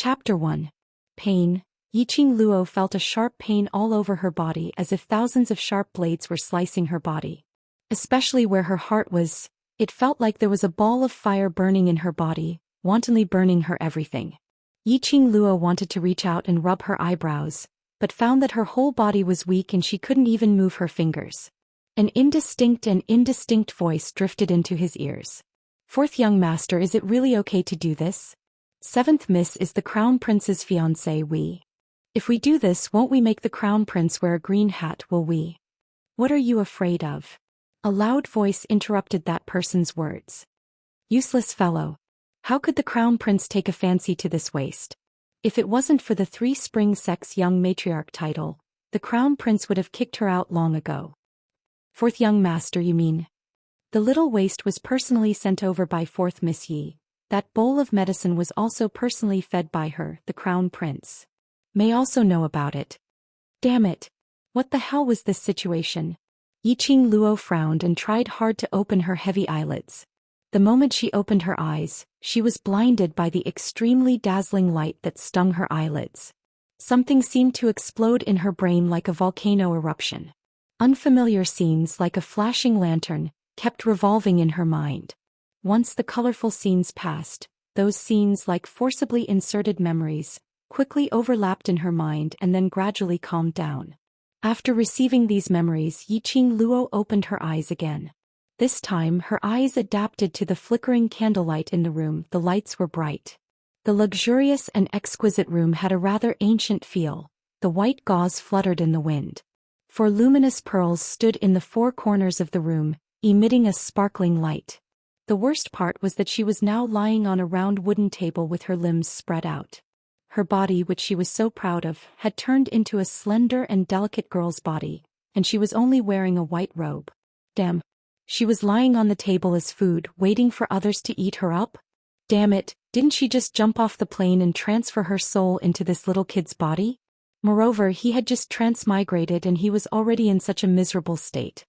Chapter 1. Pain. Yiqing Luo felt a sharp pain all over her body as if thousands of sharp blades were slicing her body. Especially where her heart was, it felt like there was a ball of fire burning in her body, wantonly burning her everything. Yiqing Luo wanted to reach out and rub her eyebrows, but found that her whole body was weak and she couldn't even move her fingers. An indistinct voice drifted into his ears. "Fourth young master, is it really okay to do this? Seventh miss is the crown prince's fiancé. If we do this, won't we make the crown prince wear a green hat, will we? What are you afraid of?" A loud voice interrupted that person's words. "Useless fellow. How could the crown prince take a fancy to this waste? If it wasn't for the 3 spring sex young matriarch title, the crown prince would have kicked her out long ago." "Fourth young master, you mean?" The little waist was personally sent over by fourth Miss Yi. That bowl of medicine was also personally fed by her, the crown prince. May also know about it. Damn it. What the hell was this situation? Yiqing Luo frowned and tried hard to open her heavy eyelids. The moment she opened her eyes, she was blinded by the extremely dazzling light that stung her eyelids. Something seemed to explode in her brain like a volcano eruption. Unfamiliar scenes like a flashing lantern kept revolving in her mind. Once the colorful scenes passed, those scenes like forcibly inserted memories quickly overlapped in her mind and then gradually calmed down. After receiving these memories, Yiqing Luo opened her eyes again. This time her eyes adapted to the flickering candlelight in the room. The lights were bright. The luxurious and exquisite room had a rather ancient feel. The white gauze fluttered in the wind. 4 luminous pearls stood in the 4 corners of the room, emitting a sparkling light. The worst part was that she was now lying on a round wooden table with her limbs spread out. Her body, which she was so proud of, had turned into a slender and delicate girl's body, and she was only wearing a white robe. Damn. She was lying on the table as food, waiting for others to eat her up? Damn it, didn't she just jump off the plane and transfer her soul into this little kid's body? Moreover, he had just transmigrated and he was already in such a miserable state.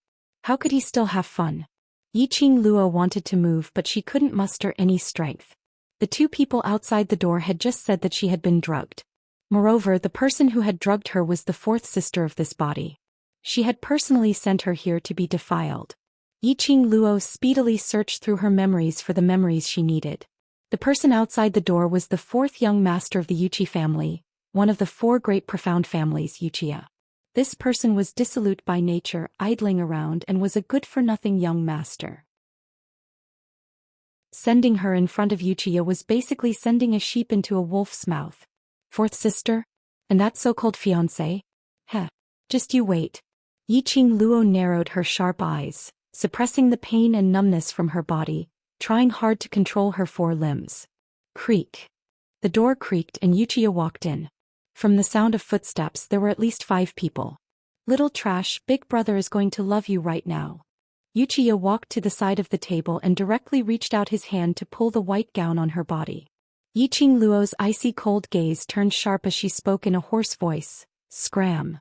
How could he still have fun? Yiqing Luo wanted to move, but she couldn't muster any strength. The 2 people outside the door had just said that she had been drugged. Moreover, the person who had drugged her was the 4th sister of this body. She had personally sent her here to be defiled. Yiqing Luo speedily searched through her memories for the memories she needed. The person outside the door was the 4th young master of the Wuxia family, one of the 4 great profound families, Wuxia. This person was dissolute by nature, idling around, and was a good-for-nothing young master. Sending her in front of Wuxia was basically sending a sheep into a wolf's mouth. 4th sister? And that so-called fiancé? Heh. Just you wait. Yiqing Luo narrowed her sharp eyes, suppressing the pain and numbness from her body, trying hard to control her 4 limbs. Creak. The door creaked and Wuxia walked in. From the sound of footsteps there were at least 5 people. "Little trash, Big Brother is going to love you right now." Wuxia walked to the side of the table and directly reached out his hand to pull the white gown on her body. Yiqing Luo's icy cold gaze turned sharp as she spoke in a hoarse voice. "Scram."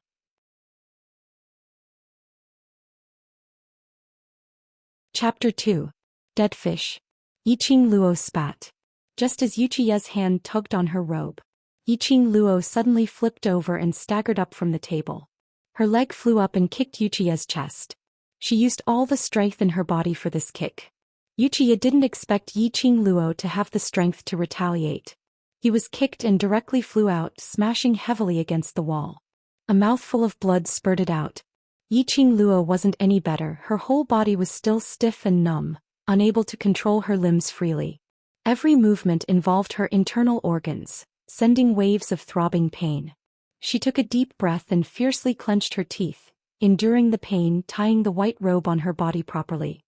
Chapter 2. Dead Fish. Yiqing Luo spat. Just as Wuxia's hand tugged on her robe, Yiqing Luo suddenly flipped over and staggered up from the table. Her leg flew up and kicked Wuxia's chest. She used all the strength in her body for this kick. Wuxia didn't expect Yiqing Luo to have the strength to retaliate. He was kicked and directly flew out, smashing heavily against the wall. A mouthful of blood spurted out. Yiqing Luo wasn't any better. Her whole body was still stiff and numb, unable to control her limbs freely. Every movement involved her internal organs, sending waves of throbbing pain. She took a deep breath and fiercely clenched her teeth, enduring the pain, tying the white robe on her body properly.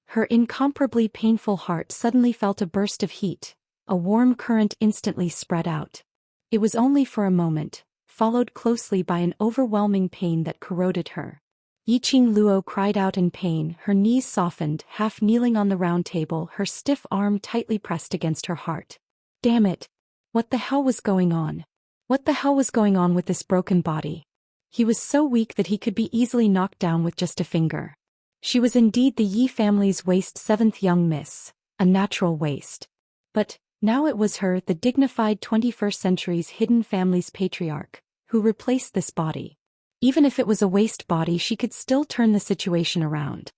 Her incomparably painful heart suddenly felt a burst of heat. A warm current instantly spread out. It was only for a moment, followed closely by an overwhelming pain that corroded her. Yiqing Luo cried out in pain, her knees softened, half kneeling on the round table, her stiff arm tightly pressed against her heart. Damn it! What the hell was going on? What the hell was going on with this broken body? He was so weak that he could be easily knocked down with just a finger. She was indeed the Yi family's waist 7th young miss, a natural waist. But Now it was her, the dignified 21st century's hidden family's patriarch, who replaced this body. Even if it was a waste body, she could still turn the situation around.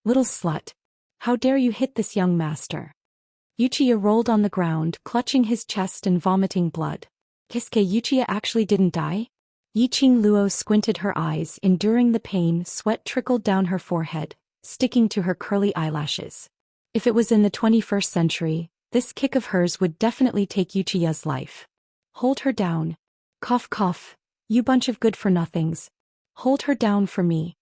Little slut. How dare you hit this young master? Wuxia rolled on the ground, clutching his chest and vomiting blood. Kiske Wuxia actually didn't die? Yiqing Luo squinted her eyes, enduring the pain. Sweat trickled down her forehead, sticking to her curly eyelashes. If it was in the 21st century, this kick of hers would definitely take Wuxia's life. Hold her down. Cough cough. You bunch of good-for-nothings. Hold her down for me.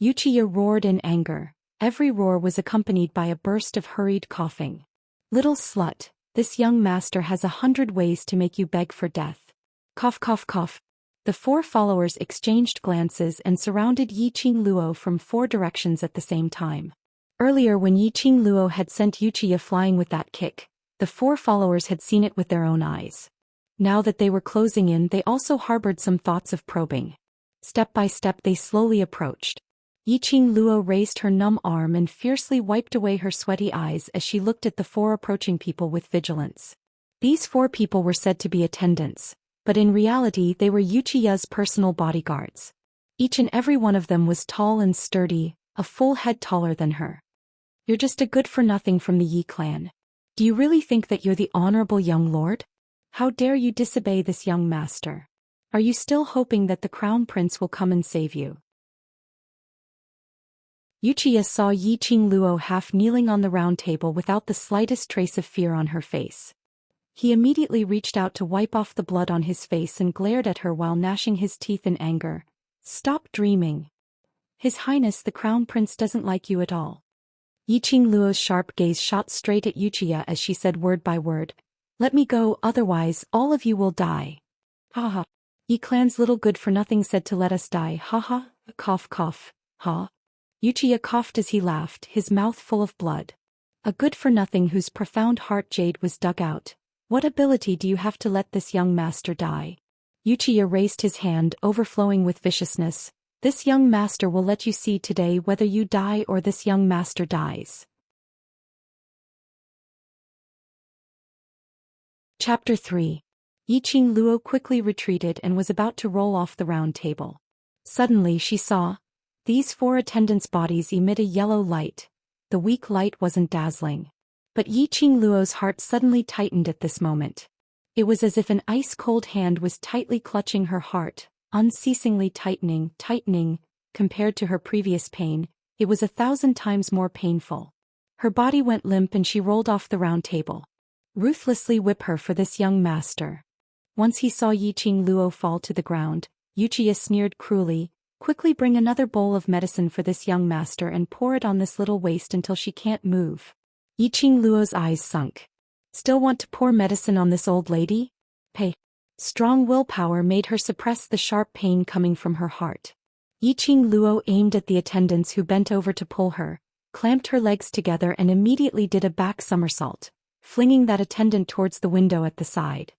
Wuxia roared in anger. Every roar was accompanied by a burst of hurried coughing. Little slut, this young master has 100 ways to make you beg for death. Cough cough cough. The 4 followers exchanged glances and surrounded Yiqing Luo from 4 directions at the same time. Earlier, when Yiqing Luo had sent Wuxia flying with that kick, the 4 followers had seen it with their own eyes. Now that they were closing in, they also harbored some thoughts of probing. Step by step they slowly approached. Yiqing Luo raised her numb arm and fiercely wiped away her sweaty eyes as she looked at the 4 approaching people with vigilance. These 4 people were said to be attendants, but in reality they were Wuxia's personal bodyguards. Each and every one of them was tall and sturdy, a full head taller than her. You're just a good-for-nothing from the Yi clan. Do you really think that you're the honorable young lord? How dare you disobey this young master? Are you still hoping that the crown prince will come and save you? Wuxia saw Yiqing Luo half kneeling on the round table without the slightest trace of fear on her face. He immediately reached out to wipe off the blood on his face and glared at her while gnashing his teeth in anger. Stop dreaming. His Highness the Crown Prince doesn't like you at all. Yiqing Luo's sharp gaze shot straight at Wuxia as she said word by word, "Let me go, otherwise all of you will die." Ha. Yi clan's little good-for-nothing said to let us die, ha. Cough cough, ha. Wuxia coughed as he laughed, his mouth full of blood. A good-for-nothing whose profound heart jade was dug out. What ability do you have to let this young master die? Wuxia raised his hand, overflowing with viciousness. This young master will let you see today whether you die or this young master dies. Chapter 3. Yiqing Luo quickly retreated and was about to roll off the round table. Suddenly she saw these 4 attendants' bodies emit a yellow light. The weak light wasn't dazzling. But Yiqing Luo's heart suddenly tightened at this moment. It was as if an ice-cold hand was tightly clutching her heart, unceasingly tightening. Compared to her previous pain, it was 1,000 times more painful. Her body went limp and she rolled off the round table. Ruthlessly whip her for this young master. Once he saw Yiqing Luo fall to the ground, Wuxia sneered cruelly, quickly bring another bowl of medicine for this young master and pour it on this little waste until she can't move. Yiqing Luo's eyes sunk. Still want to pour medicine on this old lady? Strong willpower made her suppress the sharp pain coming from her heart. Yiqing Luo aimed at the attendants who bent over to pull her, clamped her legs together and immediately did a back somersault, flinging that attendant towards the window at the side.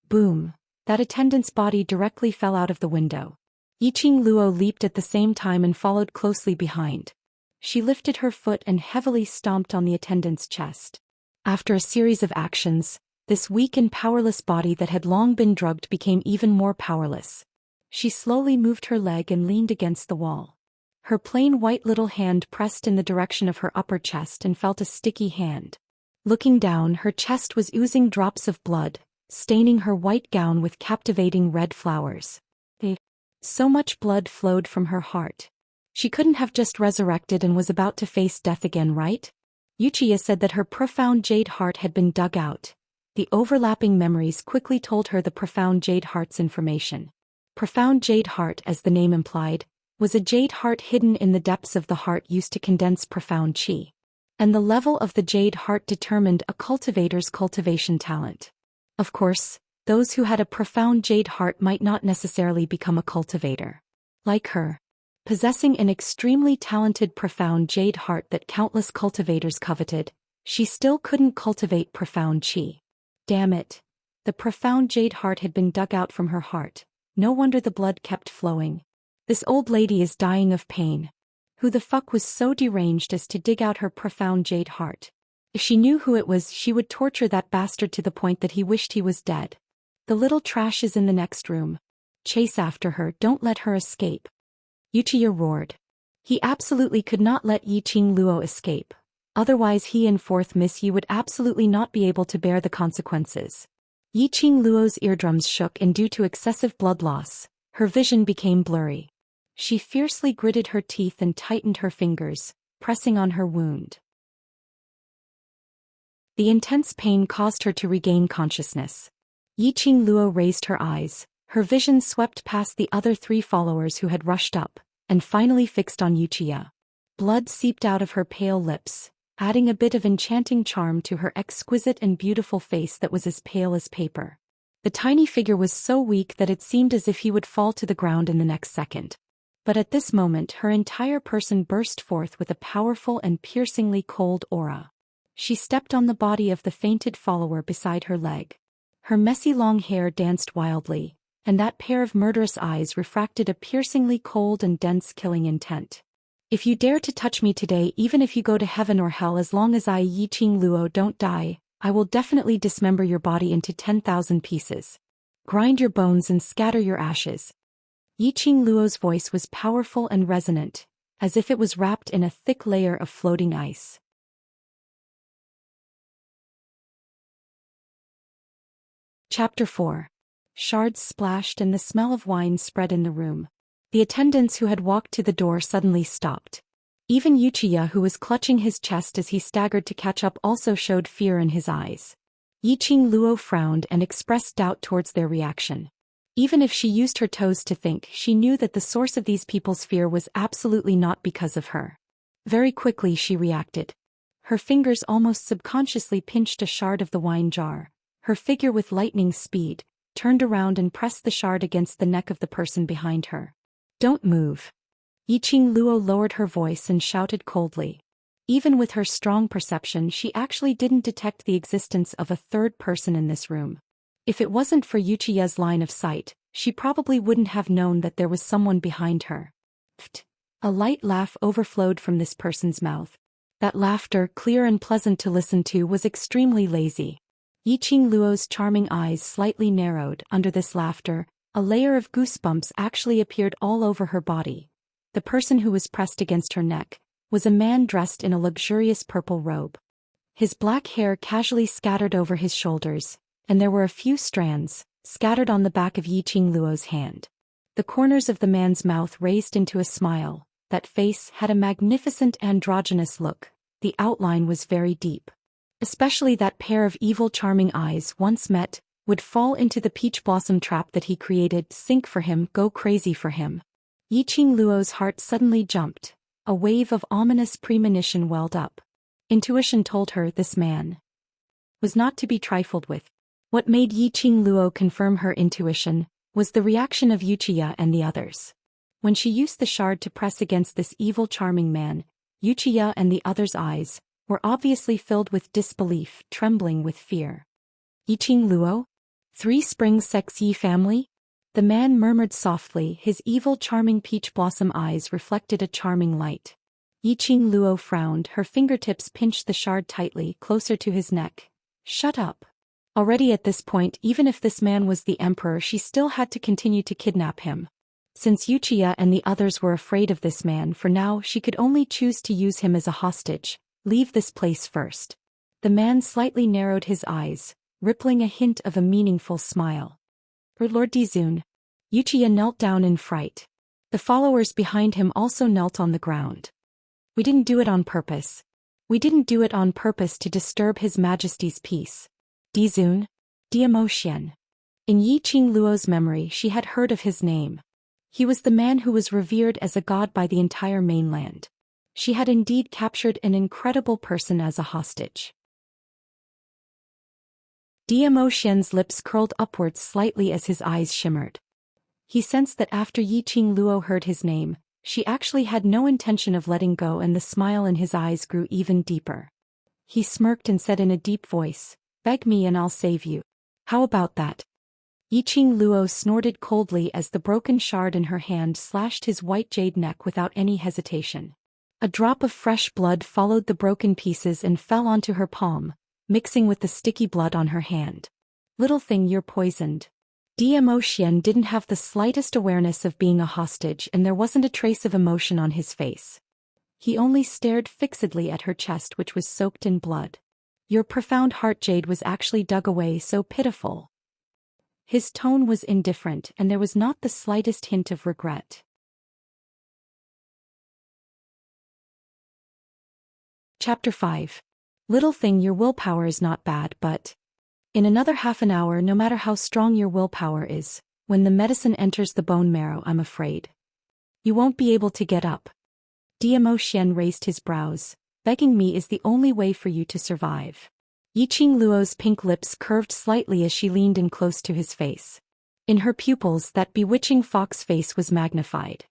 Boom! That attendant's body directly fell out of the window. Yiqing Luo leaped at the same time and followed closely behind. She lifted her foot and heavily stomped on the attendant's chest. After a series of actions, this weak and powerless body that had long been drugged became even more powerless. She slowly moved her leg and leaned against the wall. Her plain white little hand pressed in the direction of her upper chest and felt a sticky hand. Looking down, her chest was oozing drops of blood, staining her white gown with captivating red flowers. So much blood flowed from her heart. She couldn't have just resurrected and was about to face death again, right? Wuxia said that her profound jade heart had been dug out. The overlapping memories quickly told her the profound jade heart's information. Profound jade heart, as the name implied, was a jade heart hidden in the depths of the heart used to condense profound qi. And the level of the jade heart determined a cultivator's cultivation talent. Of course, those who had a profound jade heart might not necessarily become a cultivator. Like her. Possessing an extremely talented profound jade heart that countless cultivators coveted, she still couldn't cultivate profound qi. Damn it. The profound jade heart had been dug out from her heart. No wonder the blood kept flowing. This old lady is dying of pain. Who the fuck was so deranged as to dig out her profound jade heart? If she knew who it was, she would torture that bastard to the point that he wished he was dead. The little trash is in the next room. Chase after her, don't let her escape. Wuxia roared. He absolutely could not let Yiqing Luo escape. Otherwise he and fourth Miss Yi would absolutely not be able to bear the consequences. Yiqing Luo's eardrums shook, and due to excessive blood loss, her vision became blurry. She fiercely gritted her teeth and tightened her fingers, pressing on her wound. The intense pain caused her to regain consciousness. Yiqing Luo raised her eyes, her vision swept past the other 3 followers who had rushed up, and finally fixed on Wuxia. Blood seeped out of her pale lips, adding a bit of enchanting charm to her exquisite and beautiful face that was as pale as paper. The tiny figure was so weak that it seemed as if he would fall to the ground in the next second. But at this moment her entire person burst forth with a powerful and piercingly cold aura. She stepped on the body of the fainted follower beside her leg. Her messy long hair danced wildly, and that pair of murderous eyes refracted a piercingly cold and dense killing intent. If you dare to touch me today, even if you go to heaven or hell, as long as I, Yiqing Luo, don't die, I will definitely dismember your body into 10,000 pieces. Grind your bones and scatter your ashes. Yiqing Luo's voice was powerful and resonant, as if it was wrapped in a thick layer of floating ice. Chapter 4. Shards splashed and the smell of wine spread in the room. The attendants who had walked to the door suddenly stopped. Even Wuxia, who was clutching his chest as he staggered to catch up, also showed fear in his eyes. Yiqing Luo frowned and expressed doubt towards their reaction. Even if she used her toes to think, she knew that the source of these people's fear was absolutely not because of her. Very quickly she reacted. Her fingers almost subconsciously pinched a shard of the wine jar. Her figure with lightning speed turned around and pressed the shard against the neck of the person behind her. Don't move. Yiqing Luo lowered her voice and shouted coldly. Even with her strong perception, she actually didn't detect the existence of a third person in this room. If it wasn't for Wuxia's line of sight, she probably wouldn't have known that there was someone behind her. Pfft. A light laugh overflowed from this person's mouth. That laughter, clear and pleasant to listen to, was extremely lazy. Yiqing Luo's charming eyes slightly narrowed. Under this laughter, a layer of goosebumps actually appeared all over her body. The person who was pressed against her neck was a man dressed in a luxurious purple robe. His black hair casually scattered over his shoulders, and there were a few strands scattered on the back of Yiqing Luo's hand. The corners of the man's mouth raised into a smile. That face had a magnificent androgynous look. The outline was very deep. Especially that pair of evil charming eyes, once met, would fall into the peach blossom trap that he created. Sink for him, go crazy for him. Yiqing Luo's heart suddenly jumped. A wave of ominous premonition welled up. Intuition told her this man was not to be trifled with. What made Yiqing Luo confirm her intuition was the reaction of Wuxia and the others. When she used the shard to press against this evil charming man, Wuxia and the others' eyes were obviously filled with disbelief, trembling with fear. Yiqing Luo? 3 Springs Sex Yi family? The man murmured softly, his evil charming peach blossom eyes reflected a charming light. Yiqing Luo frowned, her fingertips pinched the shard tightly, closer to his neck. Shut up. Already at this point, even if this man was the emperor, she still had to continue to kidnap him. Since Wuxia and the others were afraid of this man, for now she could only choose to use him as a hostage. Leave this place first. The man slightly narrowed his eyes, rippling a hint of a meaningful smile. Lord Dizun. Wuxia knelt down in fright. The followers behind him also knelt on the ground. We didn't do it on purpose. We didn't do it on purpose to disturb His Majesty's peace. Dizun? Daoist. In Yiqing Luo's memory she had heard of his name. He was the man who was revered as a god by the entire mainland. She had indeed captured an incredible person as a hostage. Daoist's lips curled upwards slightly as his eyes shimmered. He sensed that after Yiqing Luo heard his name, she actually had no intention of letting go, and the smile in his eyes grew even deeper. He smirked and said in a deep voice, "Beg me and I'll save you. How about that?" Yiqing Luo snorted coldly as the broken shard in her hand slashed his white jade neck without any hesitation. A drop of fresh blood followed the broken pieces and fell onto her palm, mixing with the sticky blood on her hand. Little thing, you're poisoned. Zhou Xian didn't have the slightest awareness of being a hostage, and there wasn't a trace of emotion on his face. He only stared fixedly at her chest, which was soaked in blood. Your profound heart jade was actually dug away, so pitiful. His tone was indifferent, and there was not the slightest hint of regret. Chapter 5. Little thing, your willpower is not bad, but in another half an hour, no matter how strong your willpower is, when the medicine enters the bone marrow, I'm afraid you won't be able to get up. Zhou Xian raised his brows. Begging me is the only way for you to survive. Yiqing Luo's pink lips curved slightly as she leaned in close to his face. In her pupils, that bewitching fox face was magnified.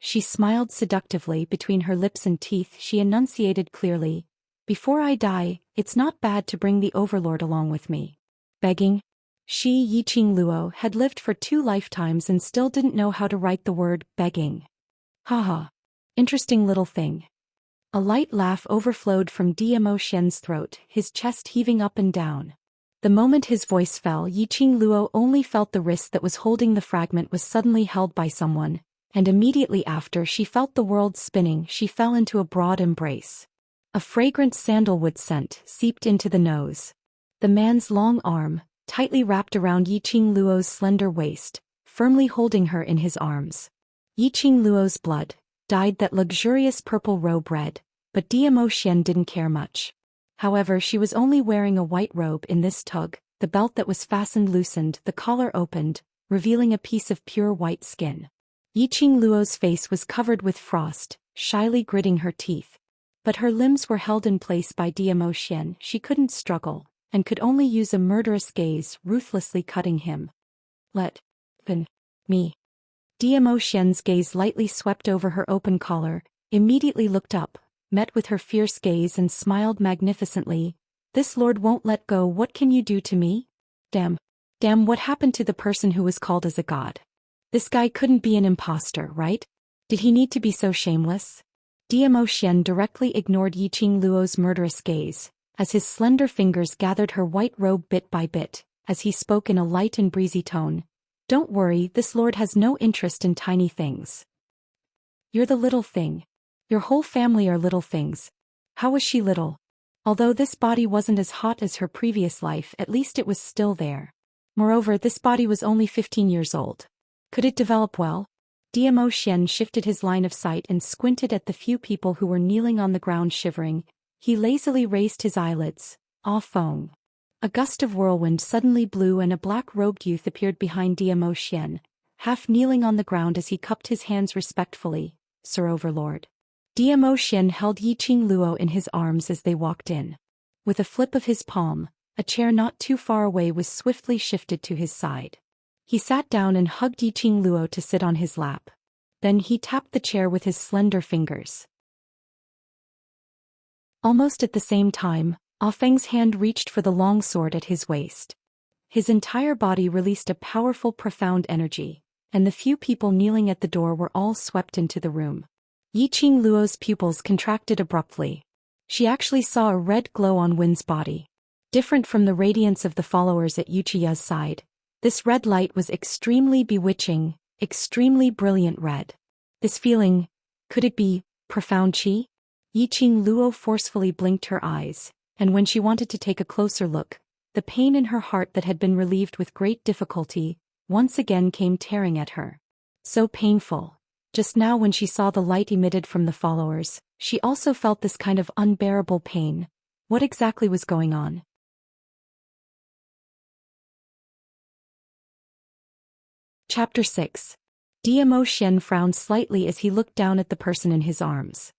She smiled seductively between her lips and teeth. She enunciated clearly, "Before I die, it's not bad to bring the overlord along with me." Begging? She, Yiqing Luo, had lived for 2 lifetimes and still didn't know how to write the word begging. Haha. Interesting little thing. A light laugh overflowed from Zhou Xian's throat, his chest heaving up and down. The moment his voice fell, Yiqing Luo only felt the wrist that was holding the fragment was suddenly held by someone, and immediately after she felt the world spinning. She fell into a broad embrace. A fragrant sandalwood scent seeped into the nose. The man's long arm, tightly wrapped around Yiqing Luo's slender waist, firmly holding her in his arms. Yiqing Luo's blood dyed that luxurious purple robe red, but Zhou Xian didn't care much. However, she was only wearing a white robe in this tug. The belt that was fastened loosened, the collar opened, revealing a piece of pure white skin. Yiqing Luo's face was covered with frost, shyly gritting her teeth. But her limbs were held in place by Zhou Xian. She couldn't struggle, and could only use a murderous gaze, ruthlessly cutting him. Let me. Zhou Xian's gaze lightly swept over her open collar, immediately looked up, met with her fierce gaze and smiled magnificently. "This lord won't let go. What can you do to me? Damn, what happened to the person who was called as a god? This guy couldn't be an imposter, right? Did he need to be so shameless?" Zhou Xian directly ignored Yiqing Luo's murderous gaze, as his slender fingers gathered her white robe bit by bit, as he spoke in a light and breezy tone. "Don't worry, this lord has no interest in tiny things. You're the little thing. Your whole family are little things." How was she little? Although this body wasn't as hot as her previous life, at least it was still there. Moreover, this body was only 15 years old. Could it develop well? Zhou Xian shifted his line of sight and squinted at the few people who were kneeling on the ground shivering. He lazily raised his eyelids. Ah Feng. A gust of whirlwind suddenly blew and a black-robed youth appeared behind Zhou Xian, half kneeling on the ground as he cupped his hands respectfully. "Sir Overlord." Zhou Xian held Yiqing Luo in his arms as they walked in. With a flip of his palm, a chair not too far away was swiftly shifted to his side. He sat down and hugged Yiqing Luo to sit on his lap. Then he tapped the chair with his slender fingers. Almost at the same time, Ah Feng's hand reached for the long sword at his waist. His entire body released a powerful, profound energy, and the few people kneeling at the door were all swept into the room. Yiqing Luo's pupils contracted abruptly. She actually saw a red glow on Win's body. Different from the radiance of the followers at Wuxia's side, this red light was extremely bewitching, extremely brilliant red. This feeling, could it be profound qi? Yiqing Luo forcefully blinked her eyes, and when she wanted to take a closer look, the pain in her heart that had been relieved with great difficulty, once again came tearing at her. So painful. Just now when she saw the light emitted from the followers, she also felt this kind of unbearable pain. What exactly was going on? Chapter 6. Zhou Xian frowned slightly as he looked down at the person in his arms.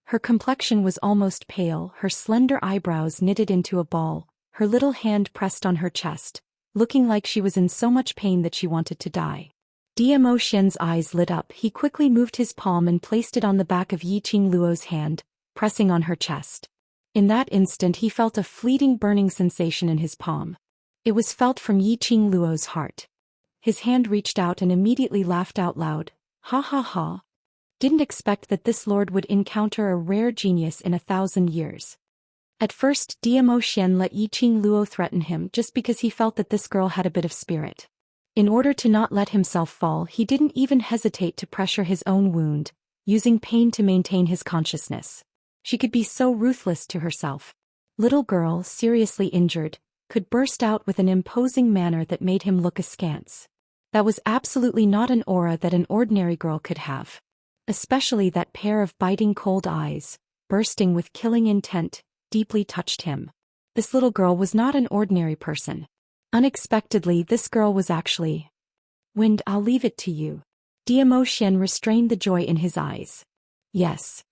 Her complexion was almost pale, her slender eyebrows knitted into a ball, her little hand pressed on her chest, looking like she was in so much pain that she wanted to die. Zhou Xian's eyes lit up. He quickly moved his palm and placed it on the back of Yiqing Luo's hand, pressing on her chest. In that instant he felt a fleeting burning sensation in his palm. It was felt from Yiqing Luo's heart. His hand reached out and immediately laughed out loud. "Ha ha ha. Didn't expect that this lord would encounter a rare genius in 1,000 years. At first, Zhou Xian let Yiqing Luo threaten him just because he felt that this girl had a bit of spirit. In order to not let himself fall, he didn't even hesitate to pressure his own wound, using pain to maintain his consciousness. She could be so ruthless to herself. Little girl, seriously injured, could burst out with an imposing manner that made him look askance. That was absolutely not an aura that an ordinary girl could have. Especially that pair of biting cold eyes, bursting with killing intent, deeply touched him. This little girl was not an ordinary person. Unexpectedly, this girl was actually... Wind, I'll leave it to you. Zhou Xian restrained the joy in his eyes. Yes.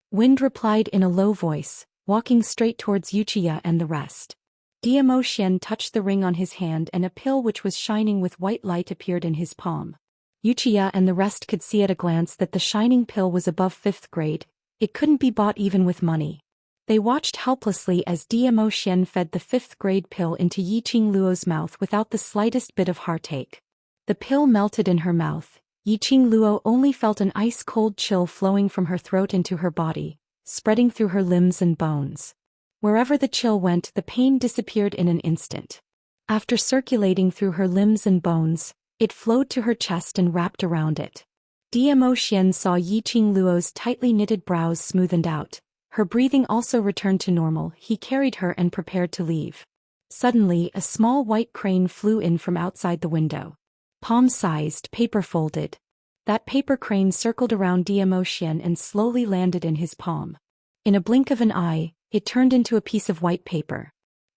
Wind replied in a low voice, walking straight towards Wuxia and the rest. Zhou Xian touched the ring on his hand and a pill which was shining with white light appeared in his palm. Wuxia and the rest could see at a glance that the shining pill was above 5th grade. It couldn't be bought even with money. They watched helplessly as Zhou Xian fed the 5th grade pill into Yiqing Luo's mouth without the slightest bit of heartache. The pill melted in her mouth. Yiqing Luo only felt an ice-cold chill flowing from her throat into her body, spreading through her limbs and bones. Wherever the chill went, the pain disappeared in an instant. After circulating through her limbs and bones, it flowed to her chest and wrapped around it. Zhou Xian saw Yiqing Luo's tightly knitted brows smoothened out. Her breathing also returned to normal. He carried her and prepared to leave. Suddenly, a small white crane flew in from outside the window. Palm-sized, paper folded. That paper crane circled around Zhou Xian and slowly landed in his palm. In a blink of an eye, it turned into a piece of white paper.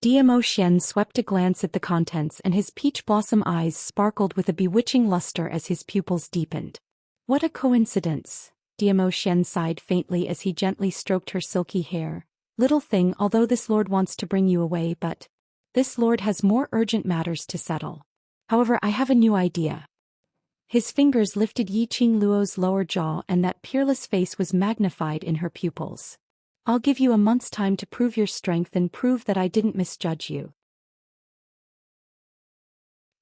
Zhou Xian swept a glance at the contents and his peach blossom eyes sparkled with a bewitching luster as his pupils deepened. What a coincidence, Zhou Xian sighed faintly as he gently stroked her silky hair. Little thing, although this lord wants to bring you away, but this lord has more urgent matters to settle. However, I have a new idea. His fingers lifted Yiqing Luo's lower jaw and that peerless face was magnified in her pupils. I'll give you a month's time to prove your strength and prove that I didn't misjudge you.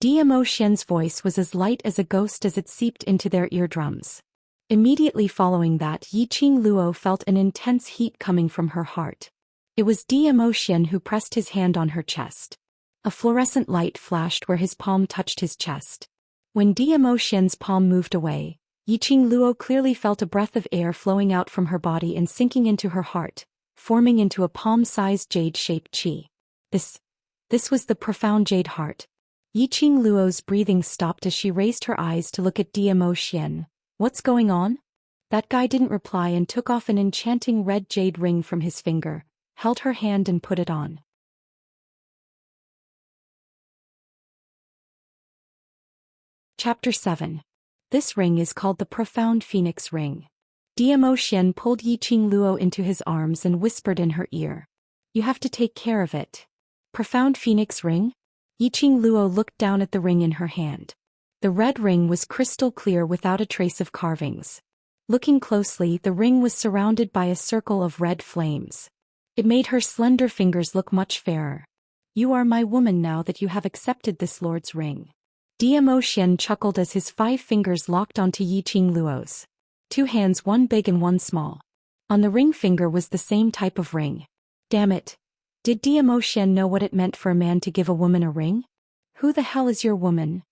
Zhou Xian's voice was as light as a ghost as it seeped into their eardrums. Immediately following that, Yiqing Luo felt an intense heat coming from her heart. It was Zhou Xian who pressed his hand on her chest. A fluorescent light flashed where his palm touched his chest. When Zhou Xian's palm moved away, Yiqing Luo clearly felt a breath of air flowing out from her body and sinking into her heart, forming into a palm-sized jade-shaped chi. This was the profound jade heart. Yiqing Luo's breathing stopped as she raised her eyes to look at Zhou Xian. What's going on? That guy didn't reply and took off an enchanting red jade ring from his finger, held her hand and put it on. Chapter 7. This ring is called the Profound Phoenix Ring. Zhou Xian pulled Yiqing Luo into his arms and whispered in her ear. You have to take care of it. Profound Phoenix Ring? Yiqing Luo looked down at the ring in her hand. The red ring was crystal clear without a trace of carvings. Looking closely, the ring was surrounded by a circle of red flames. It made her slender fingers look much fairer. You are my woman now that you have accepted this lord's ring. Zhou Xian chuckled as his 5 fingers locked onto Yiqing Luo's. 2 hands, one big and one small. On the ring finger was the same type of ring. Damn it. Did Zhou Xian know what it meant for a man to give a woman a ring? Who the hell is your woman?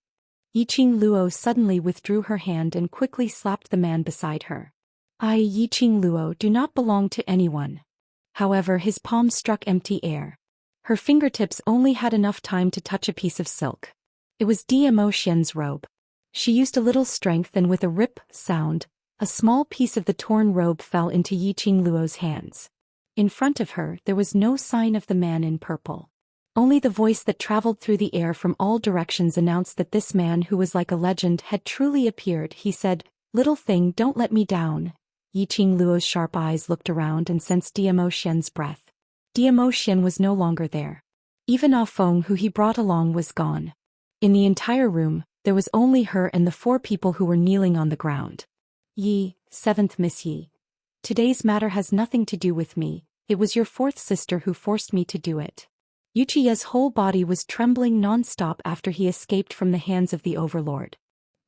Yiqing Luo suddenly withdrew her hand and quickly slapped the man beside her. I, Yiqing Luo, do not belong to anyone. However, his palm struck empty air. Her fingertips only had enough time to touch a piece of silk. It was Zhou Xian's robe. She used a little strength and with a rip sound, a small piece of the torn robe fell into Yiqing Luo's hands. In front of her, there was no sign of the man in purple. Only the voice that traveled through the air from all directions announced that this man who was like a legend had truly appeared. He said, "Little thing, don't let me down." Yiqing Luo's sharp eyes looked around and sensed Zhou Xian's breath. Zhou Xian was no longer there. Even Ah Feng, who he brought along, was gone. In the entire room, there was only her and the 4 people who were kneeling on the ground. Yi, 7th Miss Yi. Today's matter has nothing to do with me, it was your 4th sister who forced me to do it. Wuxia's whole body was trembling non-stop after he escaped from the hands of the overlord.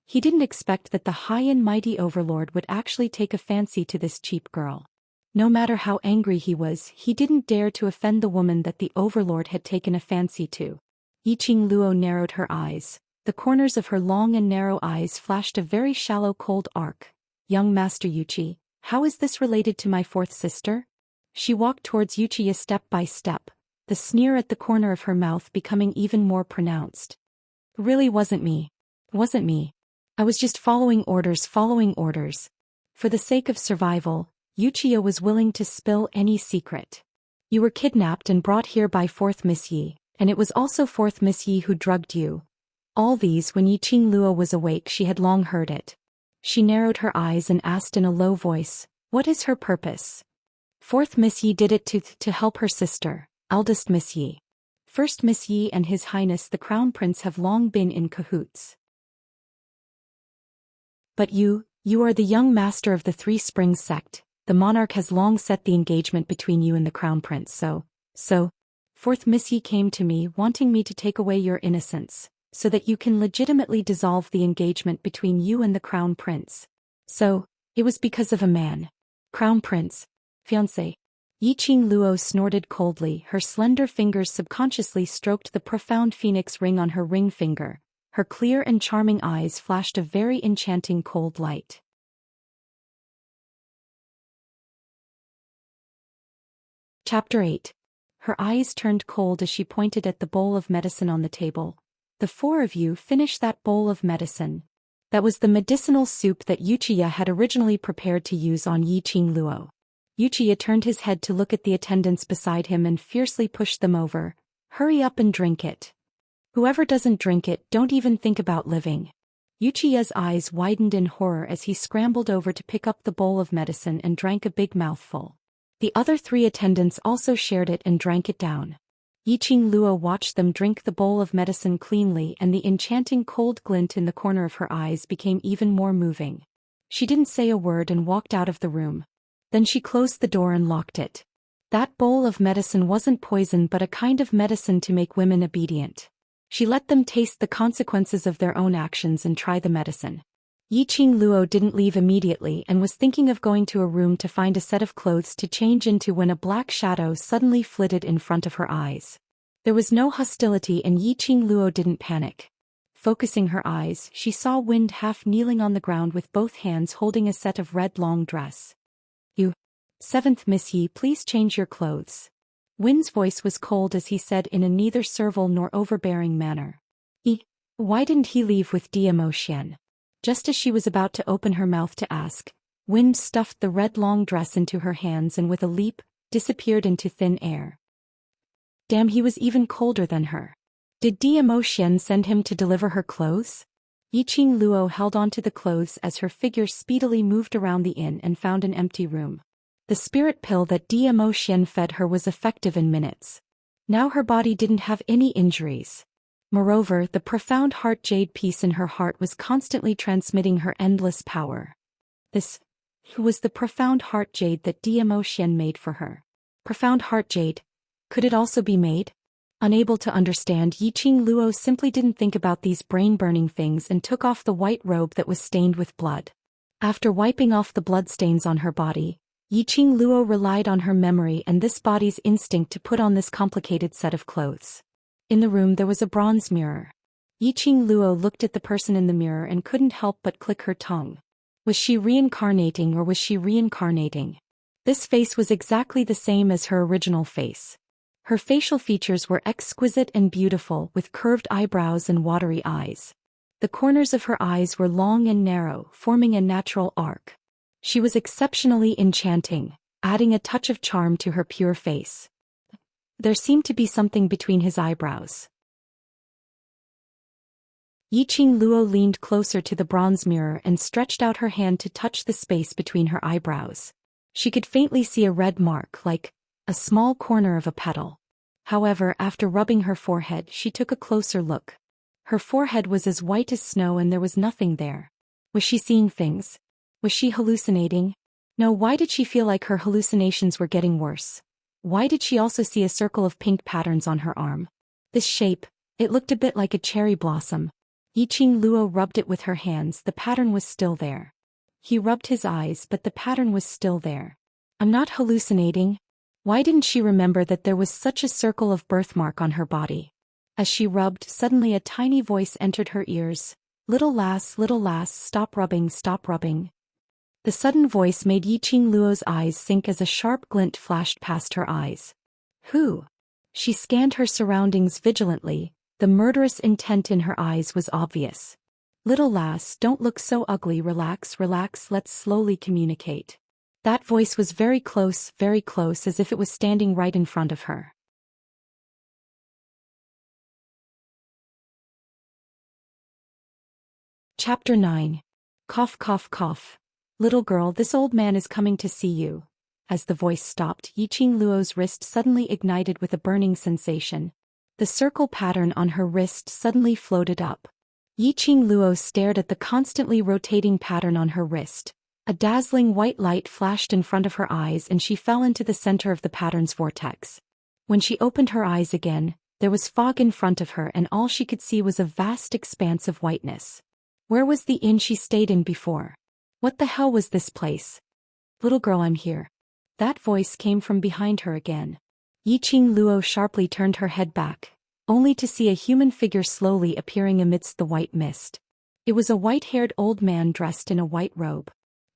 He didn't expect that the high and mighty overlord would actually take a fancy to this cheap girl. No matter how angry he was, he didn't dare to offend the woman that the overlord had taken a fancy to. Yiqing Luo narrowed her eyes. The corners of her long and narrow eyes flashed a very shallow cold arc. Young Master Yuqi, how is this related to my fourth sister? She walked towards Yuqi step by step, the sneer at the corner of her mouth becoming even more pronounced. Really wasn't me. Wasn't me. I was just following orders. For the sake of survival, Yuqi was willing to spill any secret. You were kidnapped and brought here by fourth Miss Yi, and it was also fourth Miss Yi who drugged you. All these when Yiqing Luo was awake she had long heard it. She narrowed her eyes and asked in a low voice, what is her purpose? Fourth Miss Yi did it to help her sister, eldest Miss Yi. First Miss Yi and His Highness the Crown Prince have long been in cahoots. But you are the young master of the Three Springs sect. The monarch has long set the engagement between you and the Crown Prince, so. Fourth Miss Yi came to me wanting me to take away your innocence, so that you can legitimately dissolve the engagement between you and the Crown Prince. So, it was because of a man. Crown Prince. Fiancé. Yiqing Luo snorted coldly. Her slender fingers subconsciously stroked the profound phoenix ring on her ring finger. Her clear and charming eyes flashed a very enchanting cold light. Chapter 8. Her eyes turned cold as she pointed at the bowl of medicine on the table. The four of you finished that bowl of medicine. That was the medicinal soup that Wuxia had originally prepared to use on Yiqing Luo. Wuxia turned his head to look at the attendants beside him and fiercely pushed them over. Hurry up and drink it. Whoever doesn't drink it, don't even think about living. Wuxia's eyes widened in horror as he scrambled over to pick up the bowl of medicine and drank a big mouthful. The other three attendants also shared it and drank it down. Yiqing Luo watched them drink the bowl of medicine cleanly, and the enchanting cold glint in the corner of her eyes became even more moving. She didn't say a word and walked out of the room. Then she closed the door and locked it. That bowl of medicine wasn't poison but a kind of medicine to make women obedient. She let them taste the consequences of their own actions and try the medicine. Yiqing Luo didn't leave immediately and was thinking of going to a room to find a set of clothes to change into when a black shadow suddenly flitted in front of her eyes. There was no hostility and Yiqing Luo didn't panic. Focusing her eyes, she saw Wind half kneeling on the ground with both hands holding a set of red long dress. You. Seventh Miss Yi, please change your clothes. Wind's voice was cold as he said in a neither servile nor overbearing manner. Why didn't he leave with Zhou Xian? Just as she was about to open her mouth to ask, Wind stuffed the red long dress into her hands and with a leap, disappeared into thin air. Damn, he was even colder than her. Did Zhou Xian send him to deliver her clothes? Yiqing Luo held onto the clothes as her figure speedily moved around the inn and found an empty room. The spirit pill that Zhou Xian fed her was effective in minutes. Now her body didn't have any injuries. Moreover, the profound heart jade piece in her heart was constantly transmitting her endless power. This was the profound heart jade that Zhou Xian made for her. Profound heart jade. Could it also be made? Unable to understand, Yiqing Luo simply didn't think about these brain-burning things and took off the white robe that was stained with blood. After wiping off the bloodstains on her body, Yiqing Luo relied on her memory and this body's instinct to put on this complicated set of clothes. In the room there was a bronze mirror. Yiqing Luo looked at the person in the mirror and couldn't help but click her tongue. Was she reincarnating or was she reincarnating? This face was exactly the same as her original face. Her facial features were exquisite and beautiful with curved eyebrows and watery eyes. The corners of her eyes were long and narrow, forming a natural arc. She was exceptionally enchanting, adding a touch of charm to her pure face. There seemed to be something between his eyebrows. Yiqing Luo leaned closer to the bronze mirror and stretched out her hand to touch the space between her eyebrows. She could faintly see a red mark, like a small corner of a petal. However, after rubbing her forehead, she took a closer look. Her forehead was as white as snow and there was nothing there. Was she seeing things? Was she hallucinating? No, why did she feel like her hallucinations were getting worse? Why did she also see a circle of pink patterns on her arm? This shape, it looked a bit like a cherry blossom. Yiqing Luo rubbed it with her hands. The pattern was still there. He rubbed his eyes, but the pattern was still there. I'm not hallucinating. Why didn't she remember that there was such a circle of birthmark on her body? As she rubbed, suddenly a tiny voice entered her ears. Little lass, stop rubbing, stop rubbing. The sudden voice made Yiqing Luo's eyes sink as a sharp glint flashed past her eyes. Who? She scanned her surroundings vigilantly. The murderous intent in her eyes was obvious. Little lass, don't look so ugly. Relax, let's slowly communicate. That voice was very close, as if it was standing right in front of her. Chapter 9. Cough, cough, cough. Little girl, this old man is coming to see you. As the voice stopped, Yiqing Luo's wrist suddenly ignited with a burning sensation. The circle pattern on her wrist suddenly floated up. Yiqing Luo stared at the constantly rotating pattern on her wrist. A dazzling white light flashed in front of her eyes and she fell into the center of the pattern's vortex. When she opened her eyes again, there was fog in front of her and all she could see was a vast expanse of whiteness. Where was the inn she stayed in before? What the hell was this place? Little girl, I'm here. That voice came from behind her again. Yiqing Luo sharply turned her head back, only to see a human figure slowly appearing amidst the white mist. It was a white-haired old man dressed in a white robe.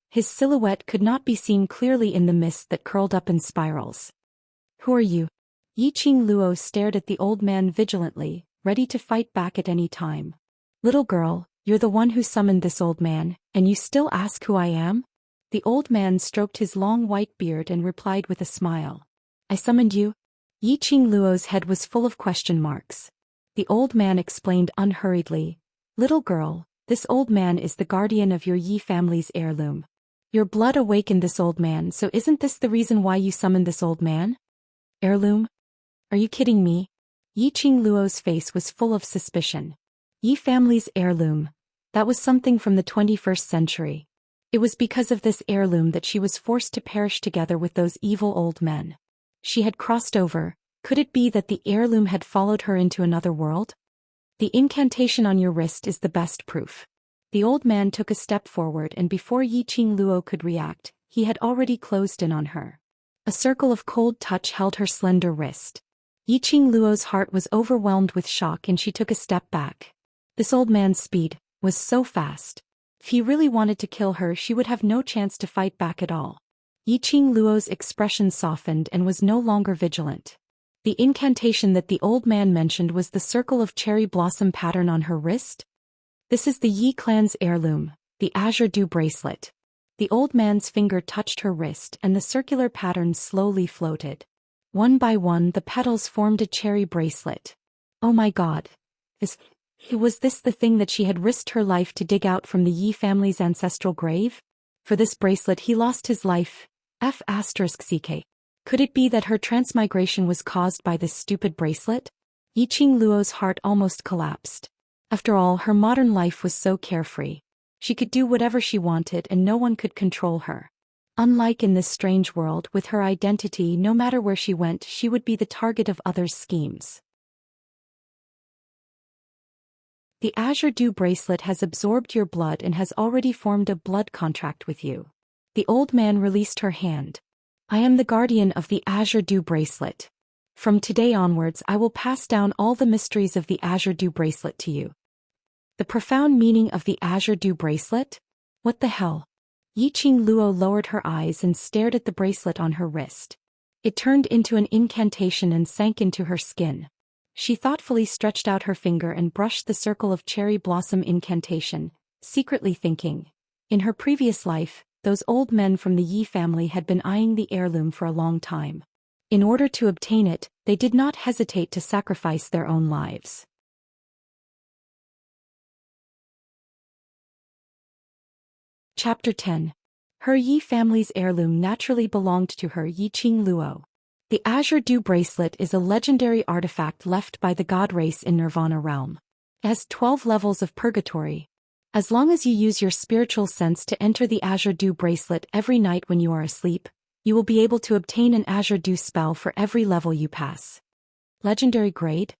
His silhouette could not be seen clearly in the mist that curled up in spirals. Who are you? Yiqing Luo stared at the old man vigilantly, ready to fight back at any time. Little girl, you're the one who summoned this old man, and you still ask who I am? The old man stroked his long white beard and replied with a smile. I summoned you? Yiqing Luo's head was full of question marks. The old man explained unhurriedly. Little girl, this old man is the guardian of your Yi family's heirloom. Your blood awakened this old man, so isn't this the reason why you summoned this old man? Heirloom? Are you kidding me? Yiqing Luo's face was full of suspicion. Yi family's heirloom. That was something from the 21st century. It was because of this heirloom that she was forced to perish together with those evil old men. She had crossed over. Could it be that the heirloom had followed her into another world? The incantation on your wrist is the best proof. The old man took a step forward and before Yiqing Luo could react, he had already closed in on her. A circle of cold touch held her slender wrist. Yiqing Luo's heart was overwhelmed with shock and she took a step back. This old man's speed was so fast. If he really wanted to kill her, she would have no chance to fight back at all. Yiqing Luo's expression softened and was no longer vigilant. The incantation that the old man mentioned was the circle of cherry blossom pattern on her wrist. This is the Yi clan's heirloom, the Azure Dew bracelet. The old man's finger touched her wrist and the circular pattern slowly floated. One by one the petals formed a cherry bracelet. Oh my God! Was this the thing that she had risked her life to dig out from the Yi family's ancestral grave? For this bracelet he lost his life. F***ck. Could it be that her transmigration was caused by this stupid bracelet? Yiqing Luo's heart almost collapsed. After all, her modern life was so carefree. She could do whatever she wanted and no one could control her. Unlike in this strange world, with her identity, no matter where she went, she would be the target of others' schemes. The Azure Dew bracelet has absorbed your blood and has already formed a blood contract with you. The old man released her hand. I am the guardian of the Azure Dew bracelet. From today onwards I will pass down all the mysteries of the Azure Dew bracelet to you. The profound meaning of the Azure Dew bracelet? What the hell? Yiqing Luo lowered her eyes and stared at the bracelet on her wrist. It turned into an incantation and sank into her skin. She thoughtfully stretched out her finger and brushed the circle of cherry blossom incantation, secretly thinking. In her previous life, those old men from the Yi family had been eyeing the heirloom for a long time. In order to obtain it, they did not hesitate to sacrifice their own lives. Chapter 10. Her Yi family's heirloom naturally belonged to her Yiqing Luo. The Azure Dew bracelet is a legendary artifact left by the god race in Nirvana realm. It has 12 levels of purgatory. As long as you use your spiritual sense to enter the Azure Dew bracelet every night when you are asleep, you will be able to obtain an Azure Dew spell for every level you pass. Legendary grade?